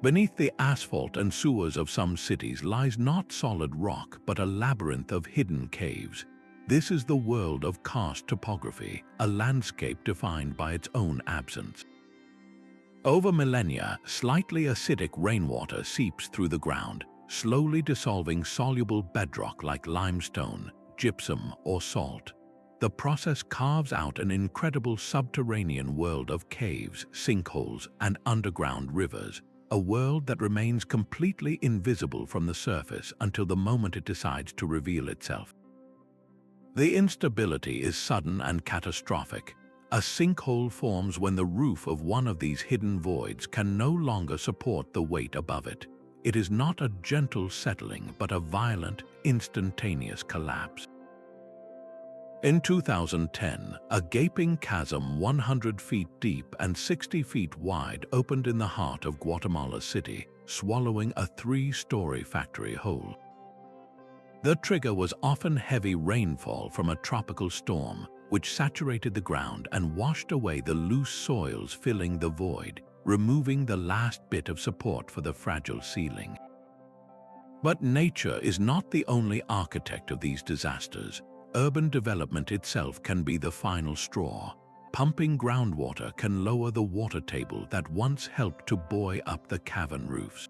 S1: Beneath the asphalt and sewers of some cities lies not solid rock but a labyrinth of hidden caves. This is the world of karst topography, a landscape defined by its own absence. Over millennia, slightly acidic rainwater seeps through the ground, slowly dissolving soluble bedrock like limestone, gypsum, or salt. The process carves out an incredible subterranean world of caves, sinkholes, and underground rivers, a world that remains completely invisible from the surface until the moment it decides to reveal itself. The instability is sudden and catastrophic. A sinkhole forms when the roof of one of these hidden voids can no longer support the weight above it. It is not a gentle settling, but a violent, instantaneous collapse. In 2010, a gaping chasm 100 feet deep and 60 feet wide opened in the heart of Guatemala City, swallowing a 3-story factory hole. The trigger was often heavy rainfall from a tropical storm, which saturated the ground and washed away the loose soils filling the void, removing the last bit of support for the fragile ceiling. But nature is not the only architect of these disasters. Urban development itself can be the final straw. Pumping groundwater can lower the water table that once helped to buoy up the cavern roofs.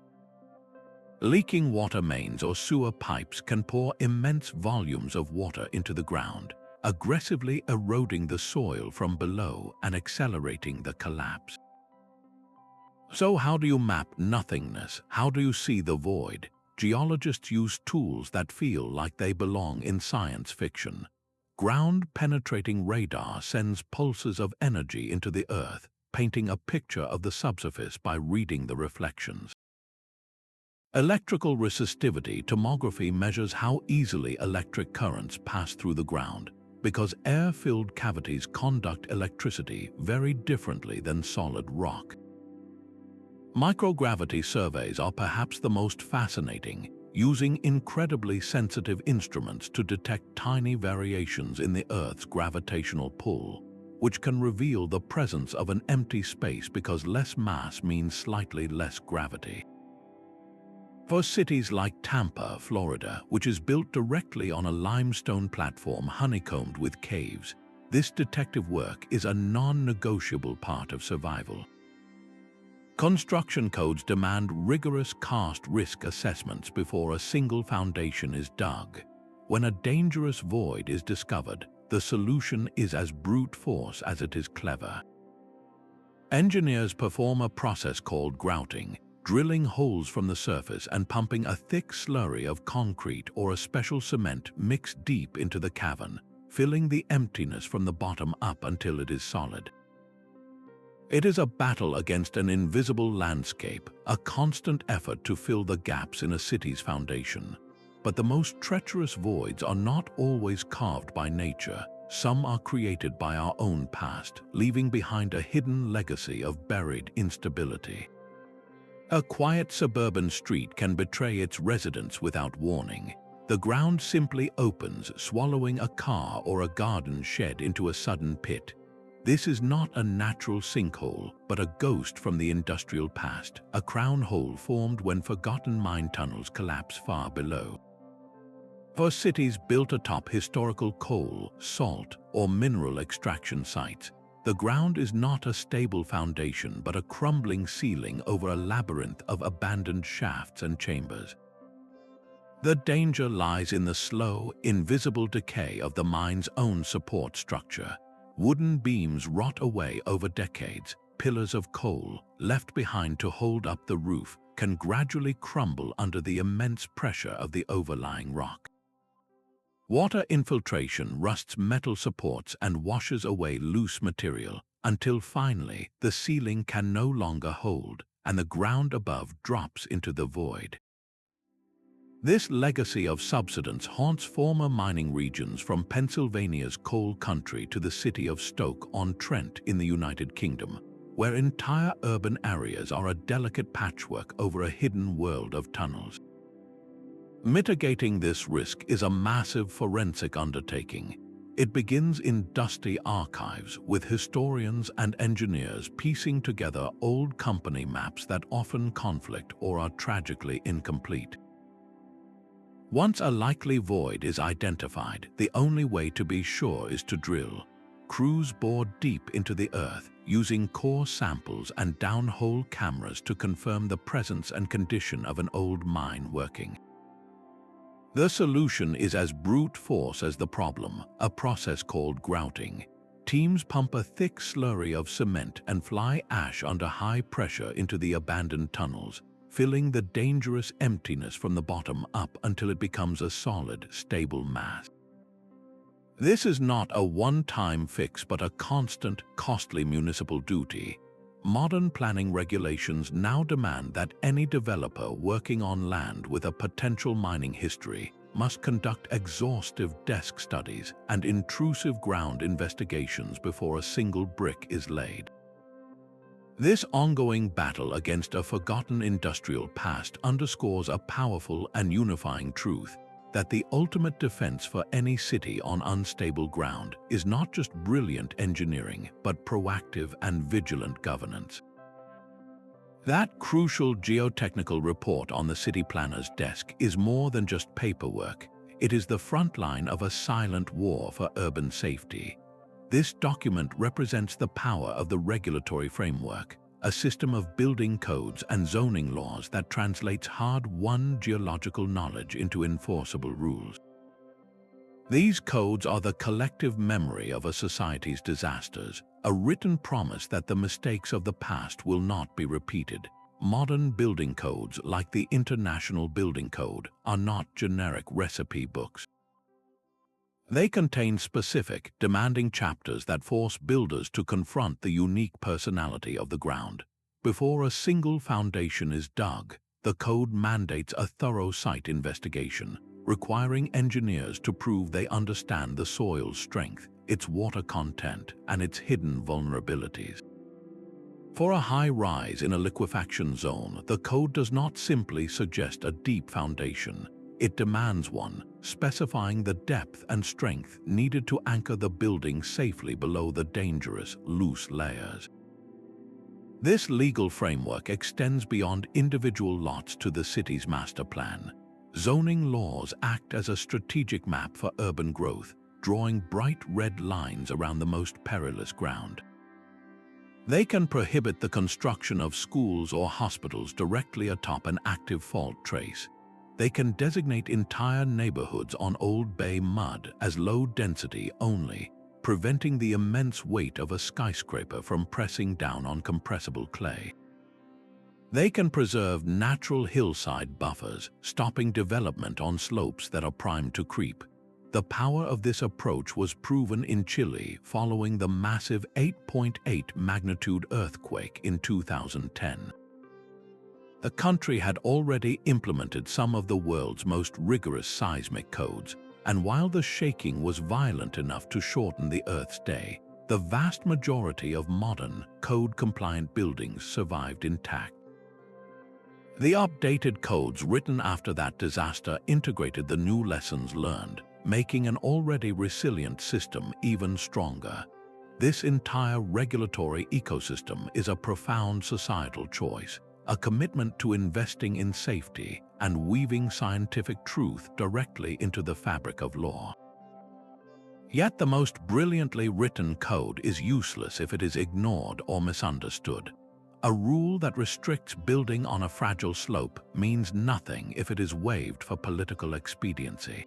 S1: Leaking water mains or sewer pipes can pour immense volumes of water into the ground, aggressively eroding the soil from below and accelerating the collapse. So how do you map nothingness? How do you see the void? Geologists use tools that feel like they belong in science fiction. Ground-penetrating radar sends pulses of energy into the earth, painting a picture of the subsurface by reading the reflections. Electrical resistivity tomography measures how easily electric currents pass through the ground, because air-filled cavities conduct electricity very differently than solid rock. Microgravity surveys are perhaps the most fascinating, using incredibly sensitive instruments to detect tiny variations in the Earth's gravitational pull, which can reveal the presence of an empty space because less mass means slightly less gravity. For cities like Tampa, Florida, which is built directly on a limestone platform honeycombed with caves, this detective work is a non-negotiable part of survival. Construction codes demand rigorous karst risk assessments before a single foundation is dug. When a dangerous void is discovered, the solution is as brute force as it is clever. Engineers perform a process called grouting, drilling holes from the surface and pumping a thick slurry of concrete or a special cement mixed deep into the cavern, filling the emptiness from the bottom up until it is solid. It is a battle against an invisible landscape, a constant effort to fill the gaps in a city's foundation. But the most treacherous voids are not always carved by nature. Some are created by our own past, leaving behind a hidden legacy of buried instability. A quiet suburban street can betray its residents without warning. The ground simply opens, swallowing a car or a garden shed into a sudden pit. This is not a natural sinkhole, but a ghost from the industrial past, a crown hole formed when forgotten mine tunnels collapse far below. For cities built atop historical coal, salt, or mineral extraction sites, The ground is not a stable foundation but a crumbling ceiling over a labyrinth of abandoned shafts and chambers. The danger lies in the slow, invisible decay of the mine's own support structure. Wooden beams rot away over decades. Pillars of coal, left behind to hold up the roof, can gradually crumble under the immense pressure of the overlying rock. Water infiltration rusts metal supports and washes away loose material, until finally the ceiling can no longer hold, and the ground above drops into the void. This legacy of subsidence haunts former mining regions from Pennsylvania's coal country to the city of Stoke-on-Trent in the United Kingdom, where entire urban areas are a delicate patchwork over a hidden world of tunnels. Mitigating this risk is a massive forensic undertaking. It begins in dusty archives, with historians and engineers piecing together old company maps that often conflict or are tragically incomplete. Once a likely void is identified, the only way to be sure is to drill. Crews bore deep into the earth, using core samples and downhole cameras to confirm the presence and condition of an old mine working. The solution is as brute force as the problem, a process called grouting. Teams pump a thick slurry of cement and fly ash under high pressure into the abandoned tunnels, filling the dangerous emptiness from the bottom up until it becomes a solid, stable mass. This is not a one-time fix but a constant, costly municipal duty. Modern planning regulations now demand that any developer working on land with a potential mining history must conduct exhaustive desk studies and intrusive ground investigations before a single brick is laid. This ongoing battle against a forgotten industrial past underscores a powerful and unifying truth that the ultimate defense for any city on unstable ground is not just brilliant engineering, but proactive and vigilant governance. That crucial geotechnical report on the city planner's desk is more than just paperwork. It is the front line of a silent war for urban safety. This document represents the power of the regulatory framework, a system of building codes and zoning laws that translates hard-won geological knowledge into enforceable rules. These codes are the collective memory of a society's disasters, a written promise that the mistakes of the past will not be repeated. Modern building codes, like the International Building Code, are not generic recipe books. They contain specific, demanding chapters that force builders to confront the unique personality of the ground. Before a single foundation is dug, the code mandates a thorough site investigation, requiring engineers to prove they understand the soil's strength, its water content, and its hidden vulnerabilities. For a high rise in a liquefaction zone, the code does not simply suggest a deep foundation. It demands one, specifying the depth and strength needed to anchor the building safely below the dangerous, loose layers. This legal framework extends beyond individual lots to the city's master plan. Zoning laws act as a strategic map for urban growth, drawing bright red lines around the most perilous ground. They can prohibit the construction of schools or hospitals directly atop an active fault trace. They can designate entire neighborhoods on Old Bay mud as low density only, preventing the immense weight of a skyscraper from pressing down on compressible clay. They can preserve natural hillside buffers, stopping development on slopes that are primed to creep. The power of this approach was proven in Chile following the massive 8.8 magnitude earthquake in 2010. The country had already implemented some of the world's most rigorous seismic codes, and while the shaking was violent enough to shorten the Earth's day, the vast majority of modern, code-compliant buildings survived intact. The updated codes written after that disaster integrated the new lessons learned, making an already resilient system even stronger. This entire regulatory ecosystem is a profound societal choice, a commitment to investing in safety and weaving scientific truth directly into the fabric of law. Yet the most brilliantly written code is useless if it is ignored or misunderstood. A rule that restricts building on a fragile slope means nothing if it is waived for political expediency.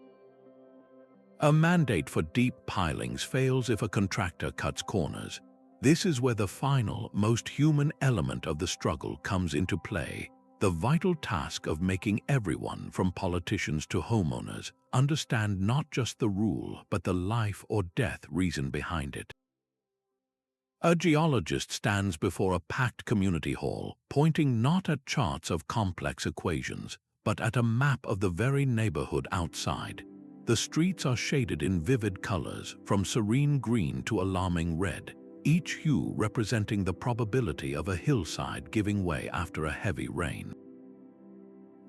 S1: A mandate for deep pilings fails if a contractor cuts corners. This is where the final, most human element of the struggle comes into play, the vital task of making everyone, from politicians to homeowners, understand not just the rule but the life or death reason behind it. A geologist stands before a packed community hall, pointing not at charts of complex equations, but at a map of the very neighborhood outside. The streets are shaded in vivid colors, from serene green to alarming red, each hue representing the probability of a hillside giving way after a heavy rain.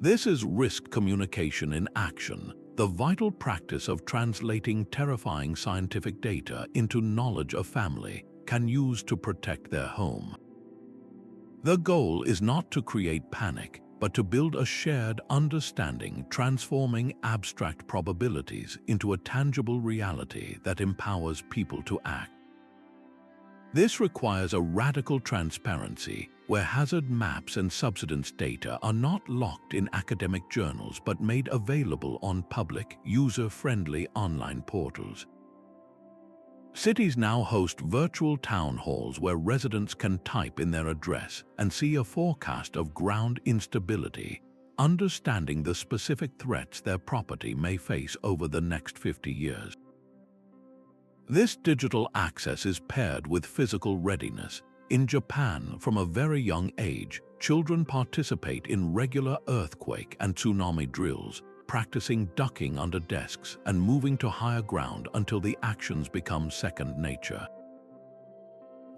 S1: This is risk communication in action, the vital practice of translating terrifying scientific data into knowledge a family can use to protect their home. The goal is not to create panic, but to build a shared understanding, transforming abstract probabilities into a tangible reality that empowers people to act. This requires a radical transparency where hazard maps and subsidence data are not locked in academic journals but made available on public, user-friendly online portals. Cities now host virtual town halls where residents can type in their address and see a forecast of ground instability, understanding the specific threats their property may face over the next 50 years. This digital access is paired with physical readiness. In Japan, from a very young age, children participate in regular earthquake and tsunami drills, practicing ducking under desks and moving to higher ground until the actions become second nature.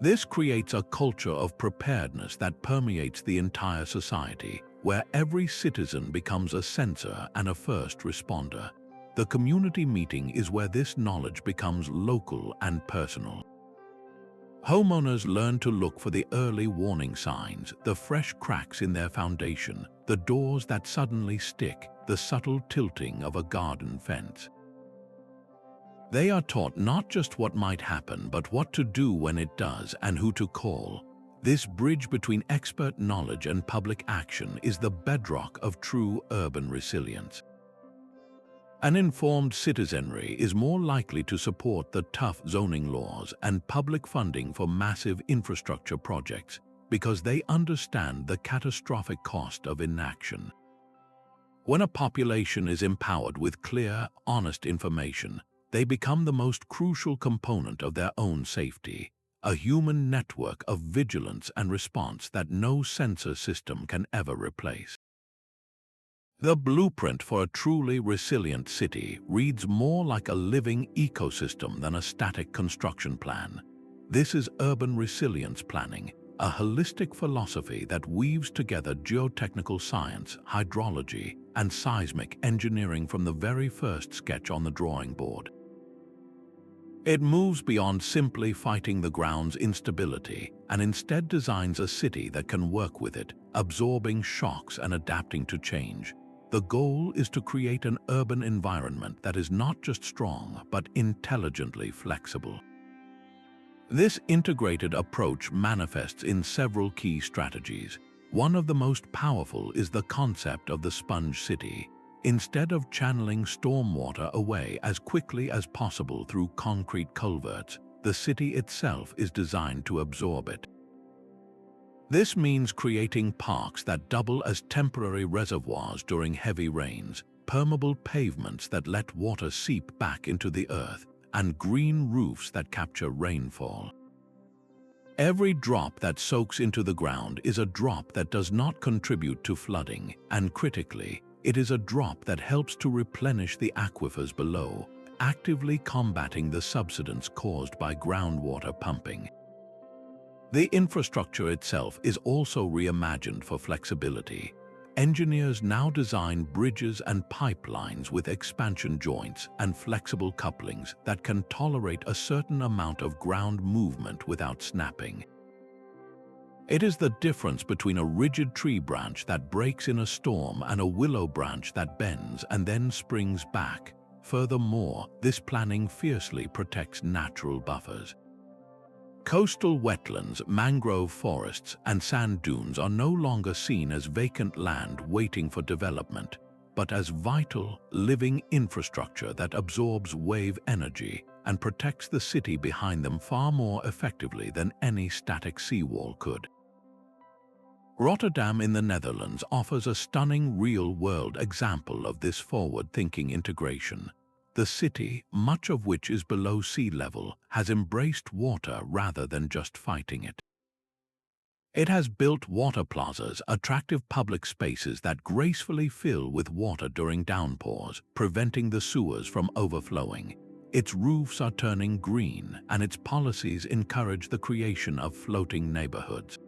S1: This creates a culture of preparedness that permeates the entire society, where every citizen becomes a sensor and a first responder. The community meeting is where this knowledge becomes local and personal. Homeowners learn to look for the early warning signs, the fresh cracks in their foundation, the doors that suddenly stick, the subtle tilting of a garden fence. They are taught not just what might happen, but what to do when it does and who to call. This bridge between expert knowledge and public action is the bedrock of true urban resilience. An informed citizenry is more likely to support the tough zoning laws and public funding for massive infrastructure projects because they understand the catastrophic cost of inaction. When a population is empowered with clear, honest information, they become the most crucial component of their own safety, a human network of vigilance and response that no sensor system can ever replace. The blueprint for a truly resilient city reads more like a living ecosystem than a static construction plan. This is urban resilience planning, a holistic philosophy that weaves together geotechnical science, hydrology, and seismic engineering from the very first sketch on the drawing board. It moves beyond simply fighting the ground's instability and instead designs a city that can work with it, absorbing shocks and adapting to change. The goal is to create an urban environment that is not just strong, but intelligently flexible. This integrated approach manifests in several key strategies. One of the most powerful is the concept of the sponge city. Instead of channeling stormwater away as quickly as possible through concrete culverts, the city itself is designed to absorb it. This means creating parks that double as temporary reservoirs during heavy rains, permeable pavements that let water seep back into the earth, and green roofs that capture rainfall. Every drop that soaks into the ground is a drop that does not contribute to flooding, and critically, it is a drop that helps to replenish the aquifers below, actively combating the subsidence caused by groundwater pumping. The infrastructure itself is also reimagined for flexibility. Engineers now design bridges and pipelines with expansion joints and flexible couplings that can tolerate a certain amount of ground movement without snapping. It is the difference between a rigid tree branch that breaks in a storm and a willow branch that bends and then springs back. Furthermore, this planning fiercely protects natural buffers. Coastal wetlands, mangrove forests, and sand dunes are no longer seen as vacant land waiting for development, but as vital, living infrastructure that absorbs wave energy and protects the city behind them far more effectively than any static seawall could. Rotterdam in the Netherlands offers a stunning real-world example of this forward-thinking integration. The city, much of which is below sea level, has embraced water rather than just fighting it. It has built water plazas, attractive public spaces that gracefully fill with water during downpours, preventing the sewers from overflowing. Its roofs are turning green, and its policies encourage the creation of floating neighborhoods.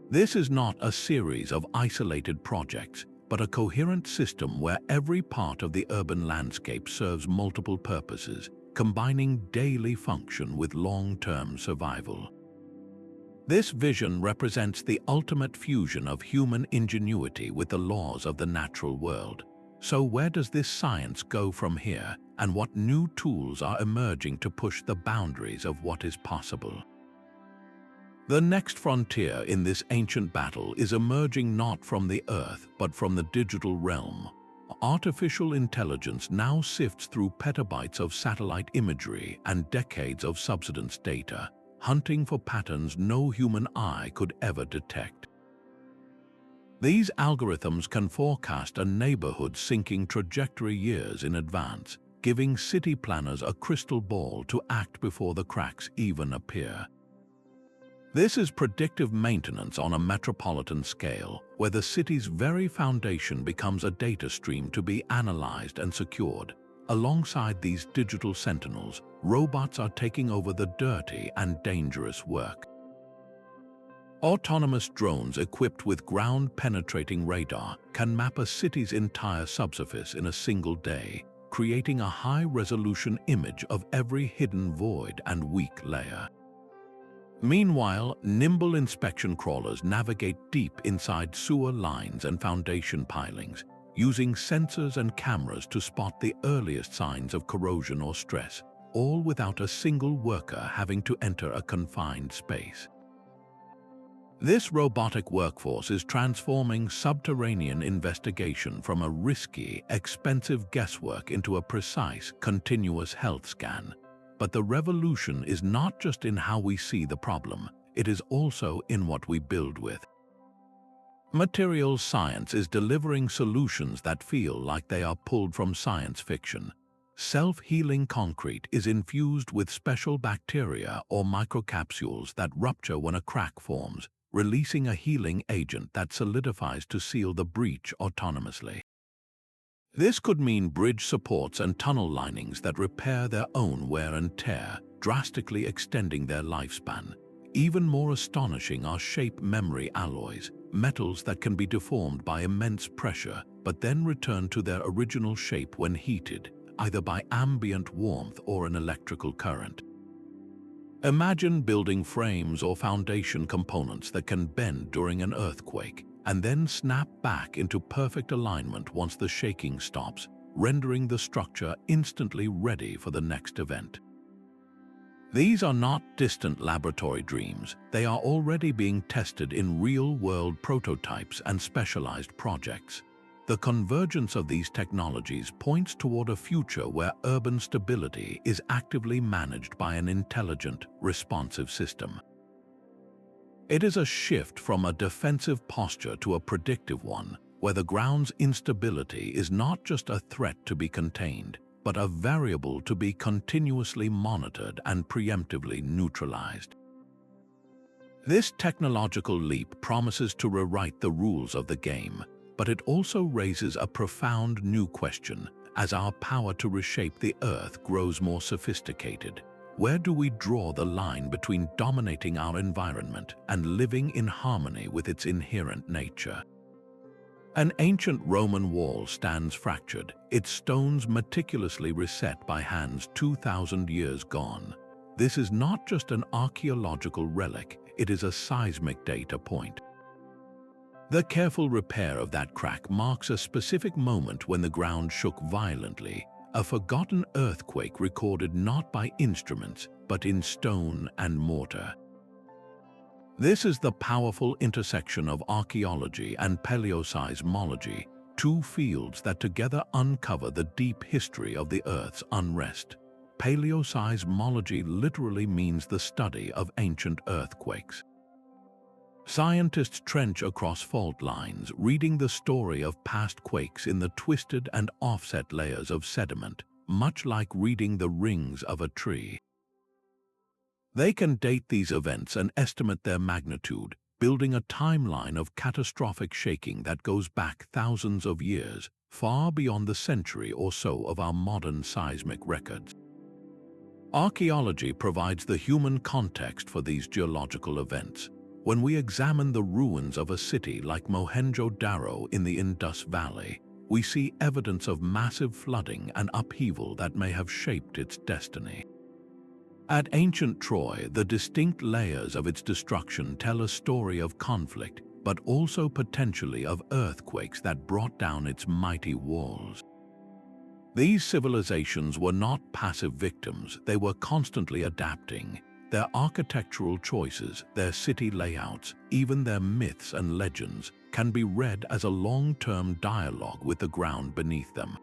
S1: This is not a series of isolated projects, but a coherent system where every part of the urban landscape serves multiple purposes, combining daily function with long-term survival. This vision represents the ultimate fusion of human ingenuity with the laws of the natural world. So where does this science go from here, and what new tools are emerging to push the boundaries of what is possible? The next frontier in this ancient battle is emerging not from the Earth, but from the digital realm. Artificial intelligence now sifts through petabytes of satellite imagery and decades of subsidence data, hunting for patterns no human eye could ever detect. These algorithms can forecast a neighborhood's sinking trajectory years in advance, giving city planners a crystal ball to act before the cracks even appear. This is predictive maintenance on a metropolitan scale, where the city's very foundation becomes a data stream to be analyzed and secured. Alongside these digital sentinels, robots are taking over the dirty and dangerous work. Autonomous drones equipped with ground-penetrating radar can map a city's entire subsurface in a single day, creating a high-resolution image of every hidden void and weak layer. Meanwhile, nimble inspection crawlers navigate deep inside sewer lines and foundation pilings, using sensors and cameras to spot the earliest signs of corrosion or stress, all without a single worker having to enter a confined space. This robotic workforce is transforming subterranean investigation from a risky, expensive guesswork into a precise, continuous health scan. But the revolution is not just in how we see the problem, it is also in what we build with. Materials science is delivering solutions that feel like they are pulled from science fiction. Self-healing concrete is infused with special bacteria or microcapsules that rupture when a crack forms, releasing a healing agent that solidifies to seal the breach autonomously. This could mean bridge supports and tunnel linings that repair their own wear and tear, drastically extending their lifespan. Even more astonishing are shape memory alloys, metals that can be deformed by immense pressure but then return to their original shape when heated, either by ambient warmth or an electrical current. Imagine building frames or foundation components that can bend during an earthquake and then snap back into perfect alignment once the shaking stops, rendering the structure instantly ready for the next event. These are not distant laboratory dreams, they are already being tested in real-world prototypes and specialized projects. The convergence of these technologies points toward a future where urban stability is actively managed by an intelligent, responsive system. It is a shift from a defensive posture to a predictive one, where the ground's instability is not just a threat to be contained, but a variable to be continuously monitored and preemptively neutralized. This technological leap promises to rewrite the rules of the game, but it also raises a profound new question. As our power to reshape the Earth grows more sophisticated, where do we draw the line between dominating our environment and living in harmony with its inherent nature? An ancient Roman wall stands fractured, its stones meticulously reset by hands 2,000 years gone. This is not just an archaeological relic, it is a seismic data point. The careful repair of that crack marks a specific moment when the ground shook violently, a forgotten earthquake recorded not by instruments, but in stone and mortar. This is the powerful intersection of archaeology and paleoseismology, two fields that together uncover the deep history of the Earth's unrest. Paleoseismology literally means the study of ancient earthquakes. Scientists trench across fault lines, reading the story of past quakes in the twisted and offset layers of sediment, much like reading the rings of a tree. They can date these events and estimate their magnitude, building a timeline of catastrophic shaking that goes back thousands of years, far beyond the century or so of our modern seismic records. Archaeology provides the human context for these geological events. When we examine the ruins of a city like Mohenjo-Daro in the Indus Valley, we see evidence of massive flooding and upheaval that may have shaped its destiny. At ancient Troy, the distinct layers of its destruction tell a story of conflict, but also potentially of earthquakes that brought down its mighty walls. These civilizations were not passive victims, they were constantly adapting. Their architectural choices, their city layouts, even their myths and legends can be read as a long-term dialogue with the ground beneath them.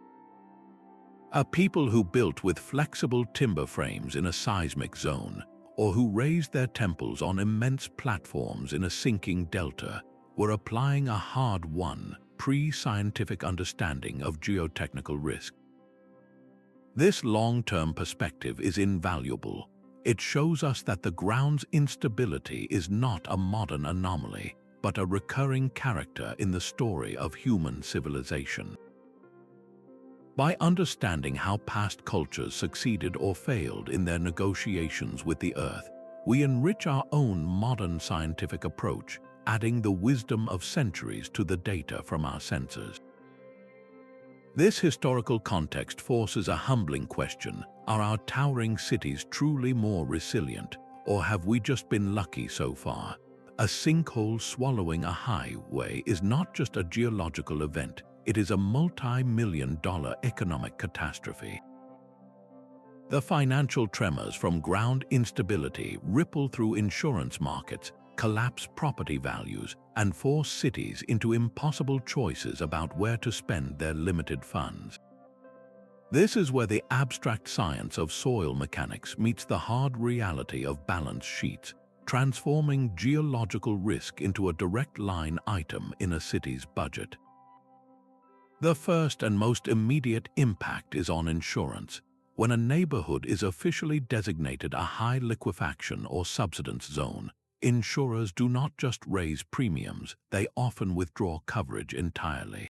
S1: A people who built with flexible timber frames in a seismic zone, or who raised their temples on immense platforms in a sinking delta, were applying a hard-won, pre-scientific understanding of geotechnical risk. This long-term perspective is invaluable. It shows us that the ground's instability is not a modern anomaly, but a recurring character in the story of human civilization. By understanding how past cultures succeeded or failed in their negotiations with the Earth, we enrich our own modern scientific approach, adding the wisdom of centuries to the data from our sensors. This historical context forces a humbling question: are our towering cities truly more resilient, or have we just been lucky so far? A sinkhole swallowing a highway is not just a geological event, it is a multi-million-dollar economic catastrophe. The financial tremors from ground instability ripple through insurance markets, collapse property values, and force cities into impossible choices about where to spend their limited funds. This is where the abstract science of soil mechanics meets the hard reality of balance sheets, transforming geological risk into a direct line item in a city's budget. The first and most immediate impact is on insurance. When a neighborhood is officially designated a high liquefaction or subsidence zone, insurers do not just raise premiums, they often withdraw coverage entirely.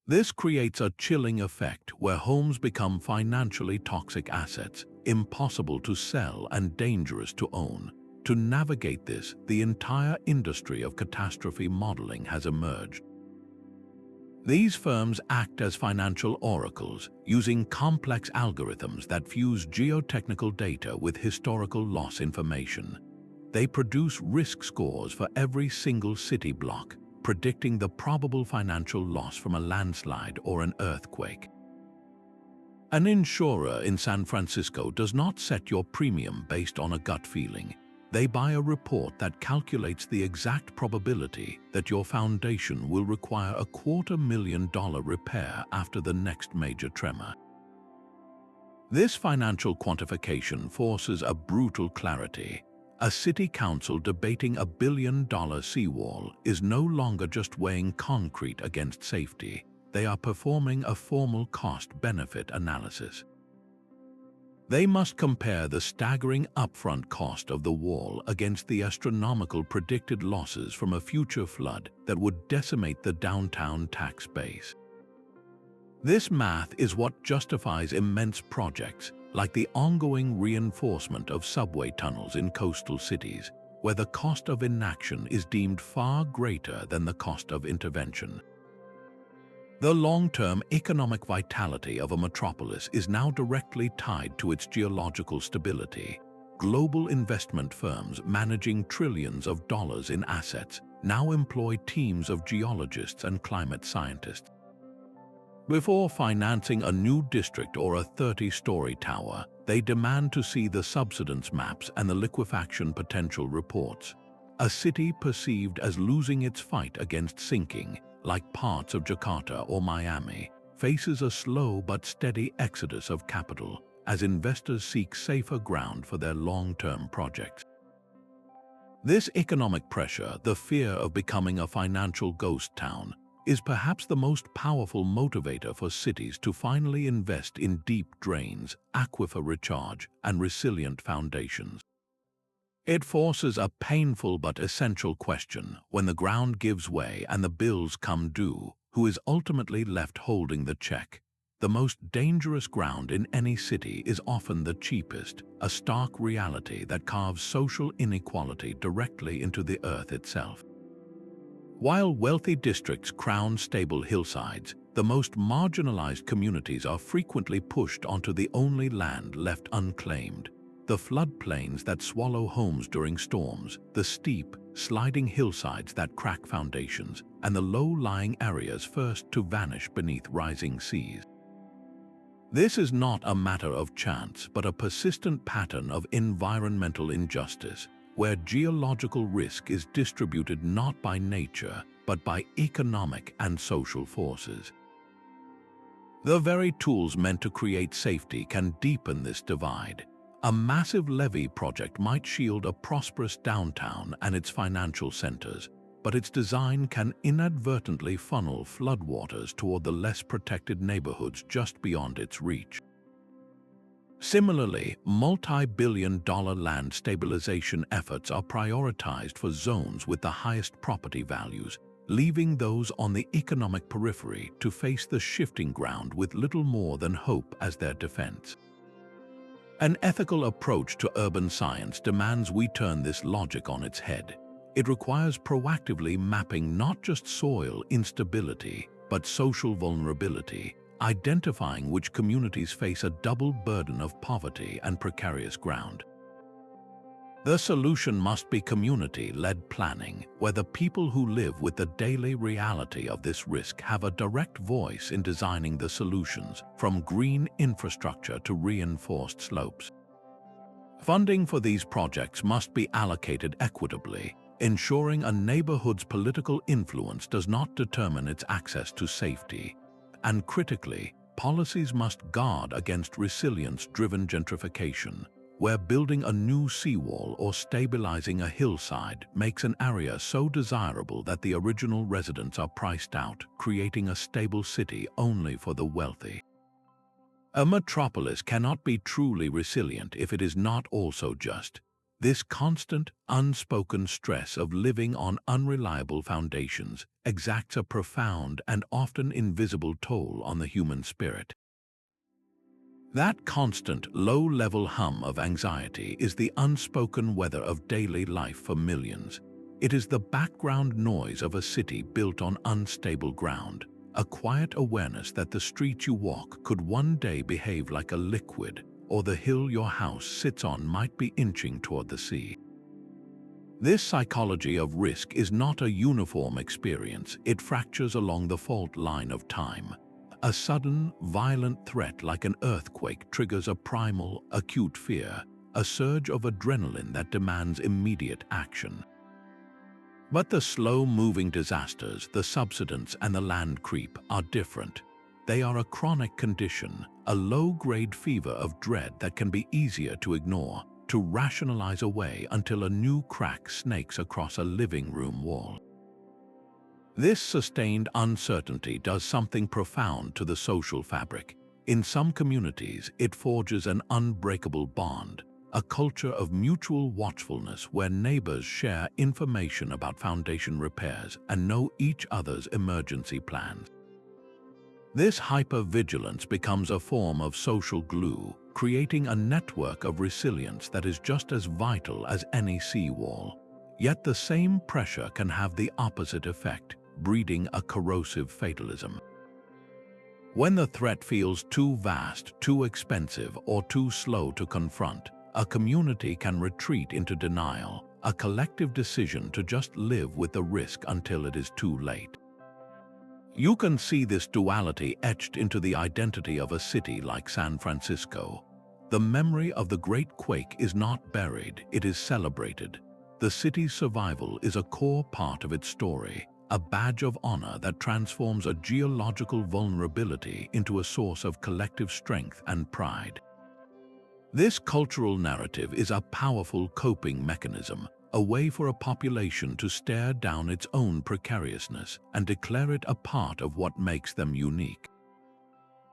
S1: This creates a chilling effect where homes become financially toxic assets, impossible to sell and dangerous to own. To navigate this, the entire industry of catastrophe modeling has emerged. These firms act as financial oracles, using complex algorithms that fuse geotechnical data with historical loss information. They produce risk scores for every single city block, predicting the probable financial loss from a landslide or an earthquake. An insurer in San Francisco does not set your premium based on a gut feeling. They buy a report that calculates the exact probability that your foundation will require a $250,000 repair after the next major tremor. This financial quantification forces a brutal clarity. A city council debating a billion-dollar seawall is no longer just weighing concrete against safety. They are performing a formal cost-benefit analysis. They must compare the staggering upfront cost of the wall against the astronomical predicted losses from a future flood that would decimate the downtown tax base. This math is what justifies immense projects, like the ongoing reinforcement of subway tunnels in coastal cities, where the cost of inaction is deemed far greater than the cost of intervention. The long-term economic vitality of a metropolis is now directly tied to its geological stability. Global investment firms managing trillions of dollars in assets now employ teams of geologists and climate scientists. Before financing a new district or a 30-story tower, they demand to see the subsidence maps and the liquefaction potential reports. A city perceived as losing its fight against sinking, like parts of Jakarta or Miami, faces a slow but steady exodus of capital as investors seek safer ground for their long-term projects. This economic pressure, the fear of becoming a financial ghost town, is perhaps the most powerful motivator for cities to finally invest in deep drains, aquifer recharge, and resilient foundations. It forces a painful but essential question: when the ground gives way and the bills come due, who is ultimately left holding the check? The most dangerous ground in any city is often the cheapest, a stark reality that carves social inequality directly into the earth itself. While wealthy districts crown stable hillsides, the most marginalized communities are frequently pushed onto the only land left unclaimed: the floodplains that swallow homes during storms, the steep, sliding hillsides that crack foundations, and the low-lying areas first to vanish beneath rising seas. This is not a matter of chance, but a persistent pattern of environmental injustice, where geological risk is distributed not by nature, but by economic and social forces. The very tools meant to create safety can deepen this divide. A massive levee project might shield a prosperous downtown and its financial centers, but its design can inadvertently funnel floodwaters toward the less protected neighborhoods just beyond its reach. Similarly, multi-billion-dollar land stabilization efforts are prioritized for zones with the highest property values, leaving those on the economic periphery to face the shifting ground with little more than hope as their defense. An ethical approach to urban science demands we turn this logic on its head. It requires proactively mapping not just soil instability, but social vulnerability, identifying which communities face a double burden of poverty and precarious ground. The solution must be community-led planning, where the people who live with the daily reality of this risk have a direct voice in designing the solutions, from green infrastructure to reinforced slopes. Funding for these projects must be allocated equitably, ensuring a neighborhood's political influence does not determine its access to safety. And critically, policies must guard against resilience-driven gentrification, where building a new seawall or stabilizing a hillside makes an area so desirable that the original residents are priced out, creating a stable city only for the wealthy. A metropolis cannot be truly resilient if it is not also just. This constant, unspoken stress of living on unreliable foundations exacts a profound and often invisible toll on the human spirit. That constant, low-level hum of anxiety is the unspoken weather of daily life for millions. It is the background noise of a city built on unstable ground, a quiet awareness that the street you walk could one day behave like a liquid, or the hill your house sits on might be inching toward the sea. This psychology of risk is not a uniform experience. It fractures along the fault line of time. A sudden, violent threat like an earthquake triggers a primal, acute fear, a surge of adrenaline that demands immediate action. But the slow-moving disasters, the subsidence and the land creep, are different. They are a chronic condition, a low-grade fever of dread that can be easier to ignore, to rationalize away until a new crack snakes across a living room wall. This sustained uncertainty does something profound to the social fabric. In some communities, it forges an unbreakable bond, a culture of mutual watchfulness where neighbors share information about foundation repairs and know each other's emergency plans. This hyper-vigilance becomes a form of social glue, creating a network of resilience that is just as vital as any seawall. Yet the same pressure can have the opposite effect, breeding a corrosive fatalism. When the threat feels too vast, too expensive, or too slow to confront, a community can retreat into denial, a collective decision to just live with the risk until it is too late. You can see this duality etched into the identity of a city like San Francisco. The memory of the Great Quake is not buried, it is celebrated. The city's survival is a core part of its story, a badge of honor that transforms a geological vulnerability into a source of collective strength and pride. This cultural narrative is a powerful coping mechanism, a way for a population to stare down its own precariousness and declare it a part of what makes them unique.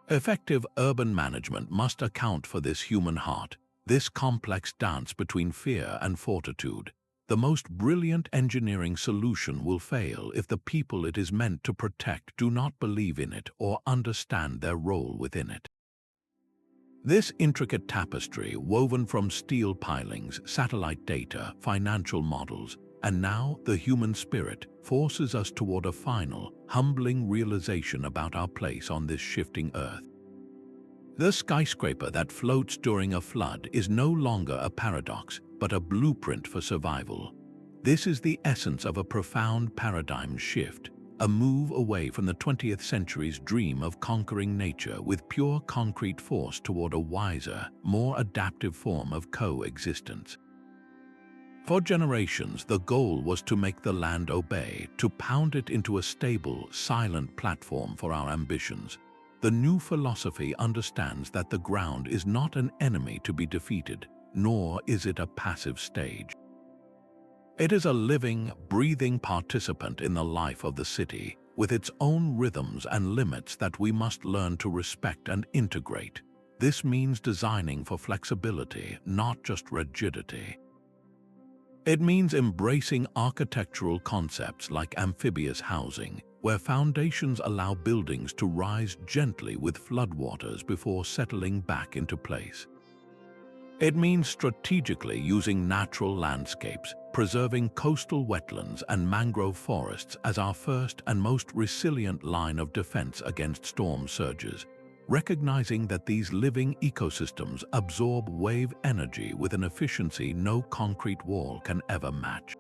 S1: Effective urban management must account for this human heart, this complex dance between fear and fortitude. The most brilliant engineering solution will fail if the people it is meant to protect do not believe in it or understand their role within it. This intricate tapestry, woven from steel pilings, satellite data, financial models, and now the human spirit, forces us toward a final, humbling realization about our place on this shifting earth. The skyscraper that floats during a flood is no longer a paradox, but a blueprint for survival. This is the essence of a profound paradigm shift, a move away from the 20th century's dream of conquering nature with pure concrete force toward a wiser, more adaptive form of coexistence. For generations, the goal was to make the land obey, to pound it into a stable, silent platform for our ambitions. The new philosophy understands that the ground is not an enemy to be defeated, nor is it a passive stage. It is a living, breathing participant in the life of the city, with its own rhythms and limits that we must learn to respect and integrate. This means designing for flexibility, not just rigidity. It means embracing architectural concepts like amphibious housing, where foundations allow buildings to rise gently with floodwaters before settling back into place. It means strategically using natural landscapes, preserving coastal wetlands and mangrove forests as our first and most resilient line of defense against storm surges, recognizing that these living ecosystems absorb wave energy with an efficiency no concrete wall can ever match.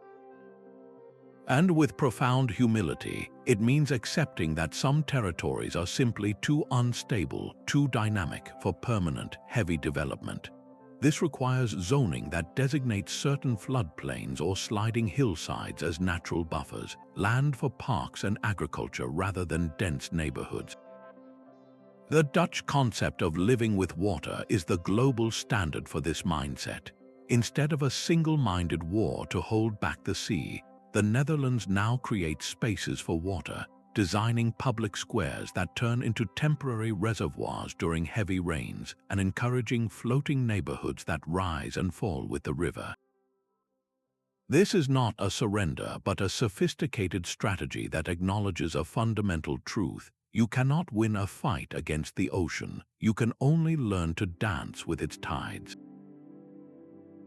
S1: And with profound humility, it means accepting that some territories are simply too unstable, too dynamic for permanent, heavy development. This requires zoning that designates certain floodplains or sliding hillsides as natural buffers, land for parks and agriculture rather than dense neighborhoods. The Dutch concept of living with water is the global standard for this mindset. Instead of a single-minded war to hold back the sea, the Netherlands now creates spaces for water, designing public squares that turn into temporary reservoirs during heavy rains and encouraging floating neighborhoods that rise and fall with the river. This is not a surrender, but a sophisticated strategy that acknowledges a fundamental truth. You cannot win a fight against the ocean. You can only learn to dance with its tides.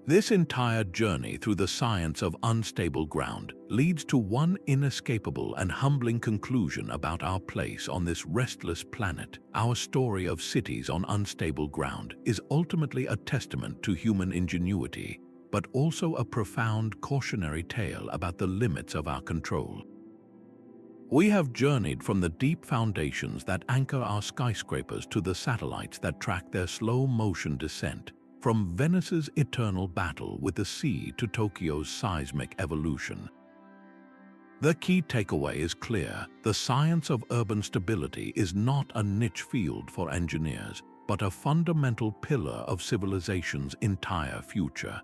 S1: This entire journey through the science of unstable ground leads to one inescapable and humbling conclusion about our place on this restless planet. Our story of cities on unstable ground is ultimately a testament to human ingenuity, but also a profound cautionary tale about the limits of our control. We have journeyed from the deep foundations that anchor our skyscrapers to the satellites that track their slow-motion descent, from Venice's eternal battle with the sea to Tokyo's seismic evolution. The key takeaway is clear: the science of urban stability is not a niche field for engineers, but a fundamental pillar of civilization's entire future.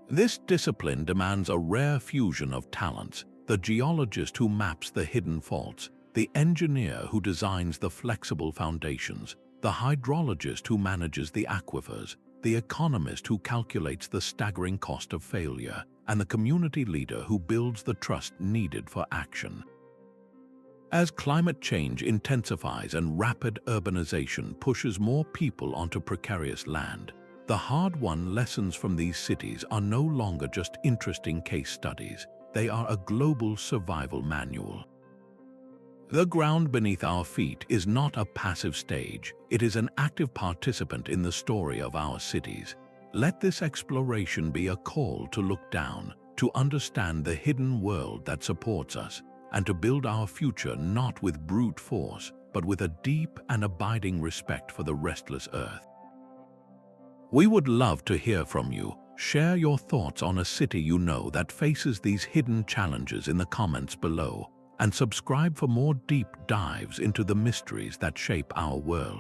S1: This discipline demands a rare fusion of talents: the geologist who maps the hidden faults, the engineer who designs the flexible foundations, the hydrologist who manages the aquifers, the economist who calculates the staggering cost of failure, and the community leader who builds the trust needed for action. As climate change intensifies and rapid urbanization pushes more people onto precarious land, the hard-won lessons from these cities are no longer just interesting case studies. They are a global survival manual. The ground beneath our feet is not a passive stage, it is an active participant in the story of our cities. Let this exploration be a call to look down, to understand the hidden world that supports us, and to build our future not with brute force, but with a deep and abiding respect for the restless earth. We would love to hear from you. Share your thoughts on a city you know that faces these hidden challenges in the comments below, and subscribe for more deep dives into the mysteries that shape our world.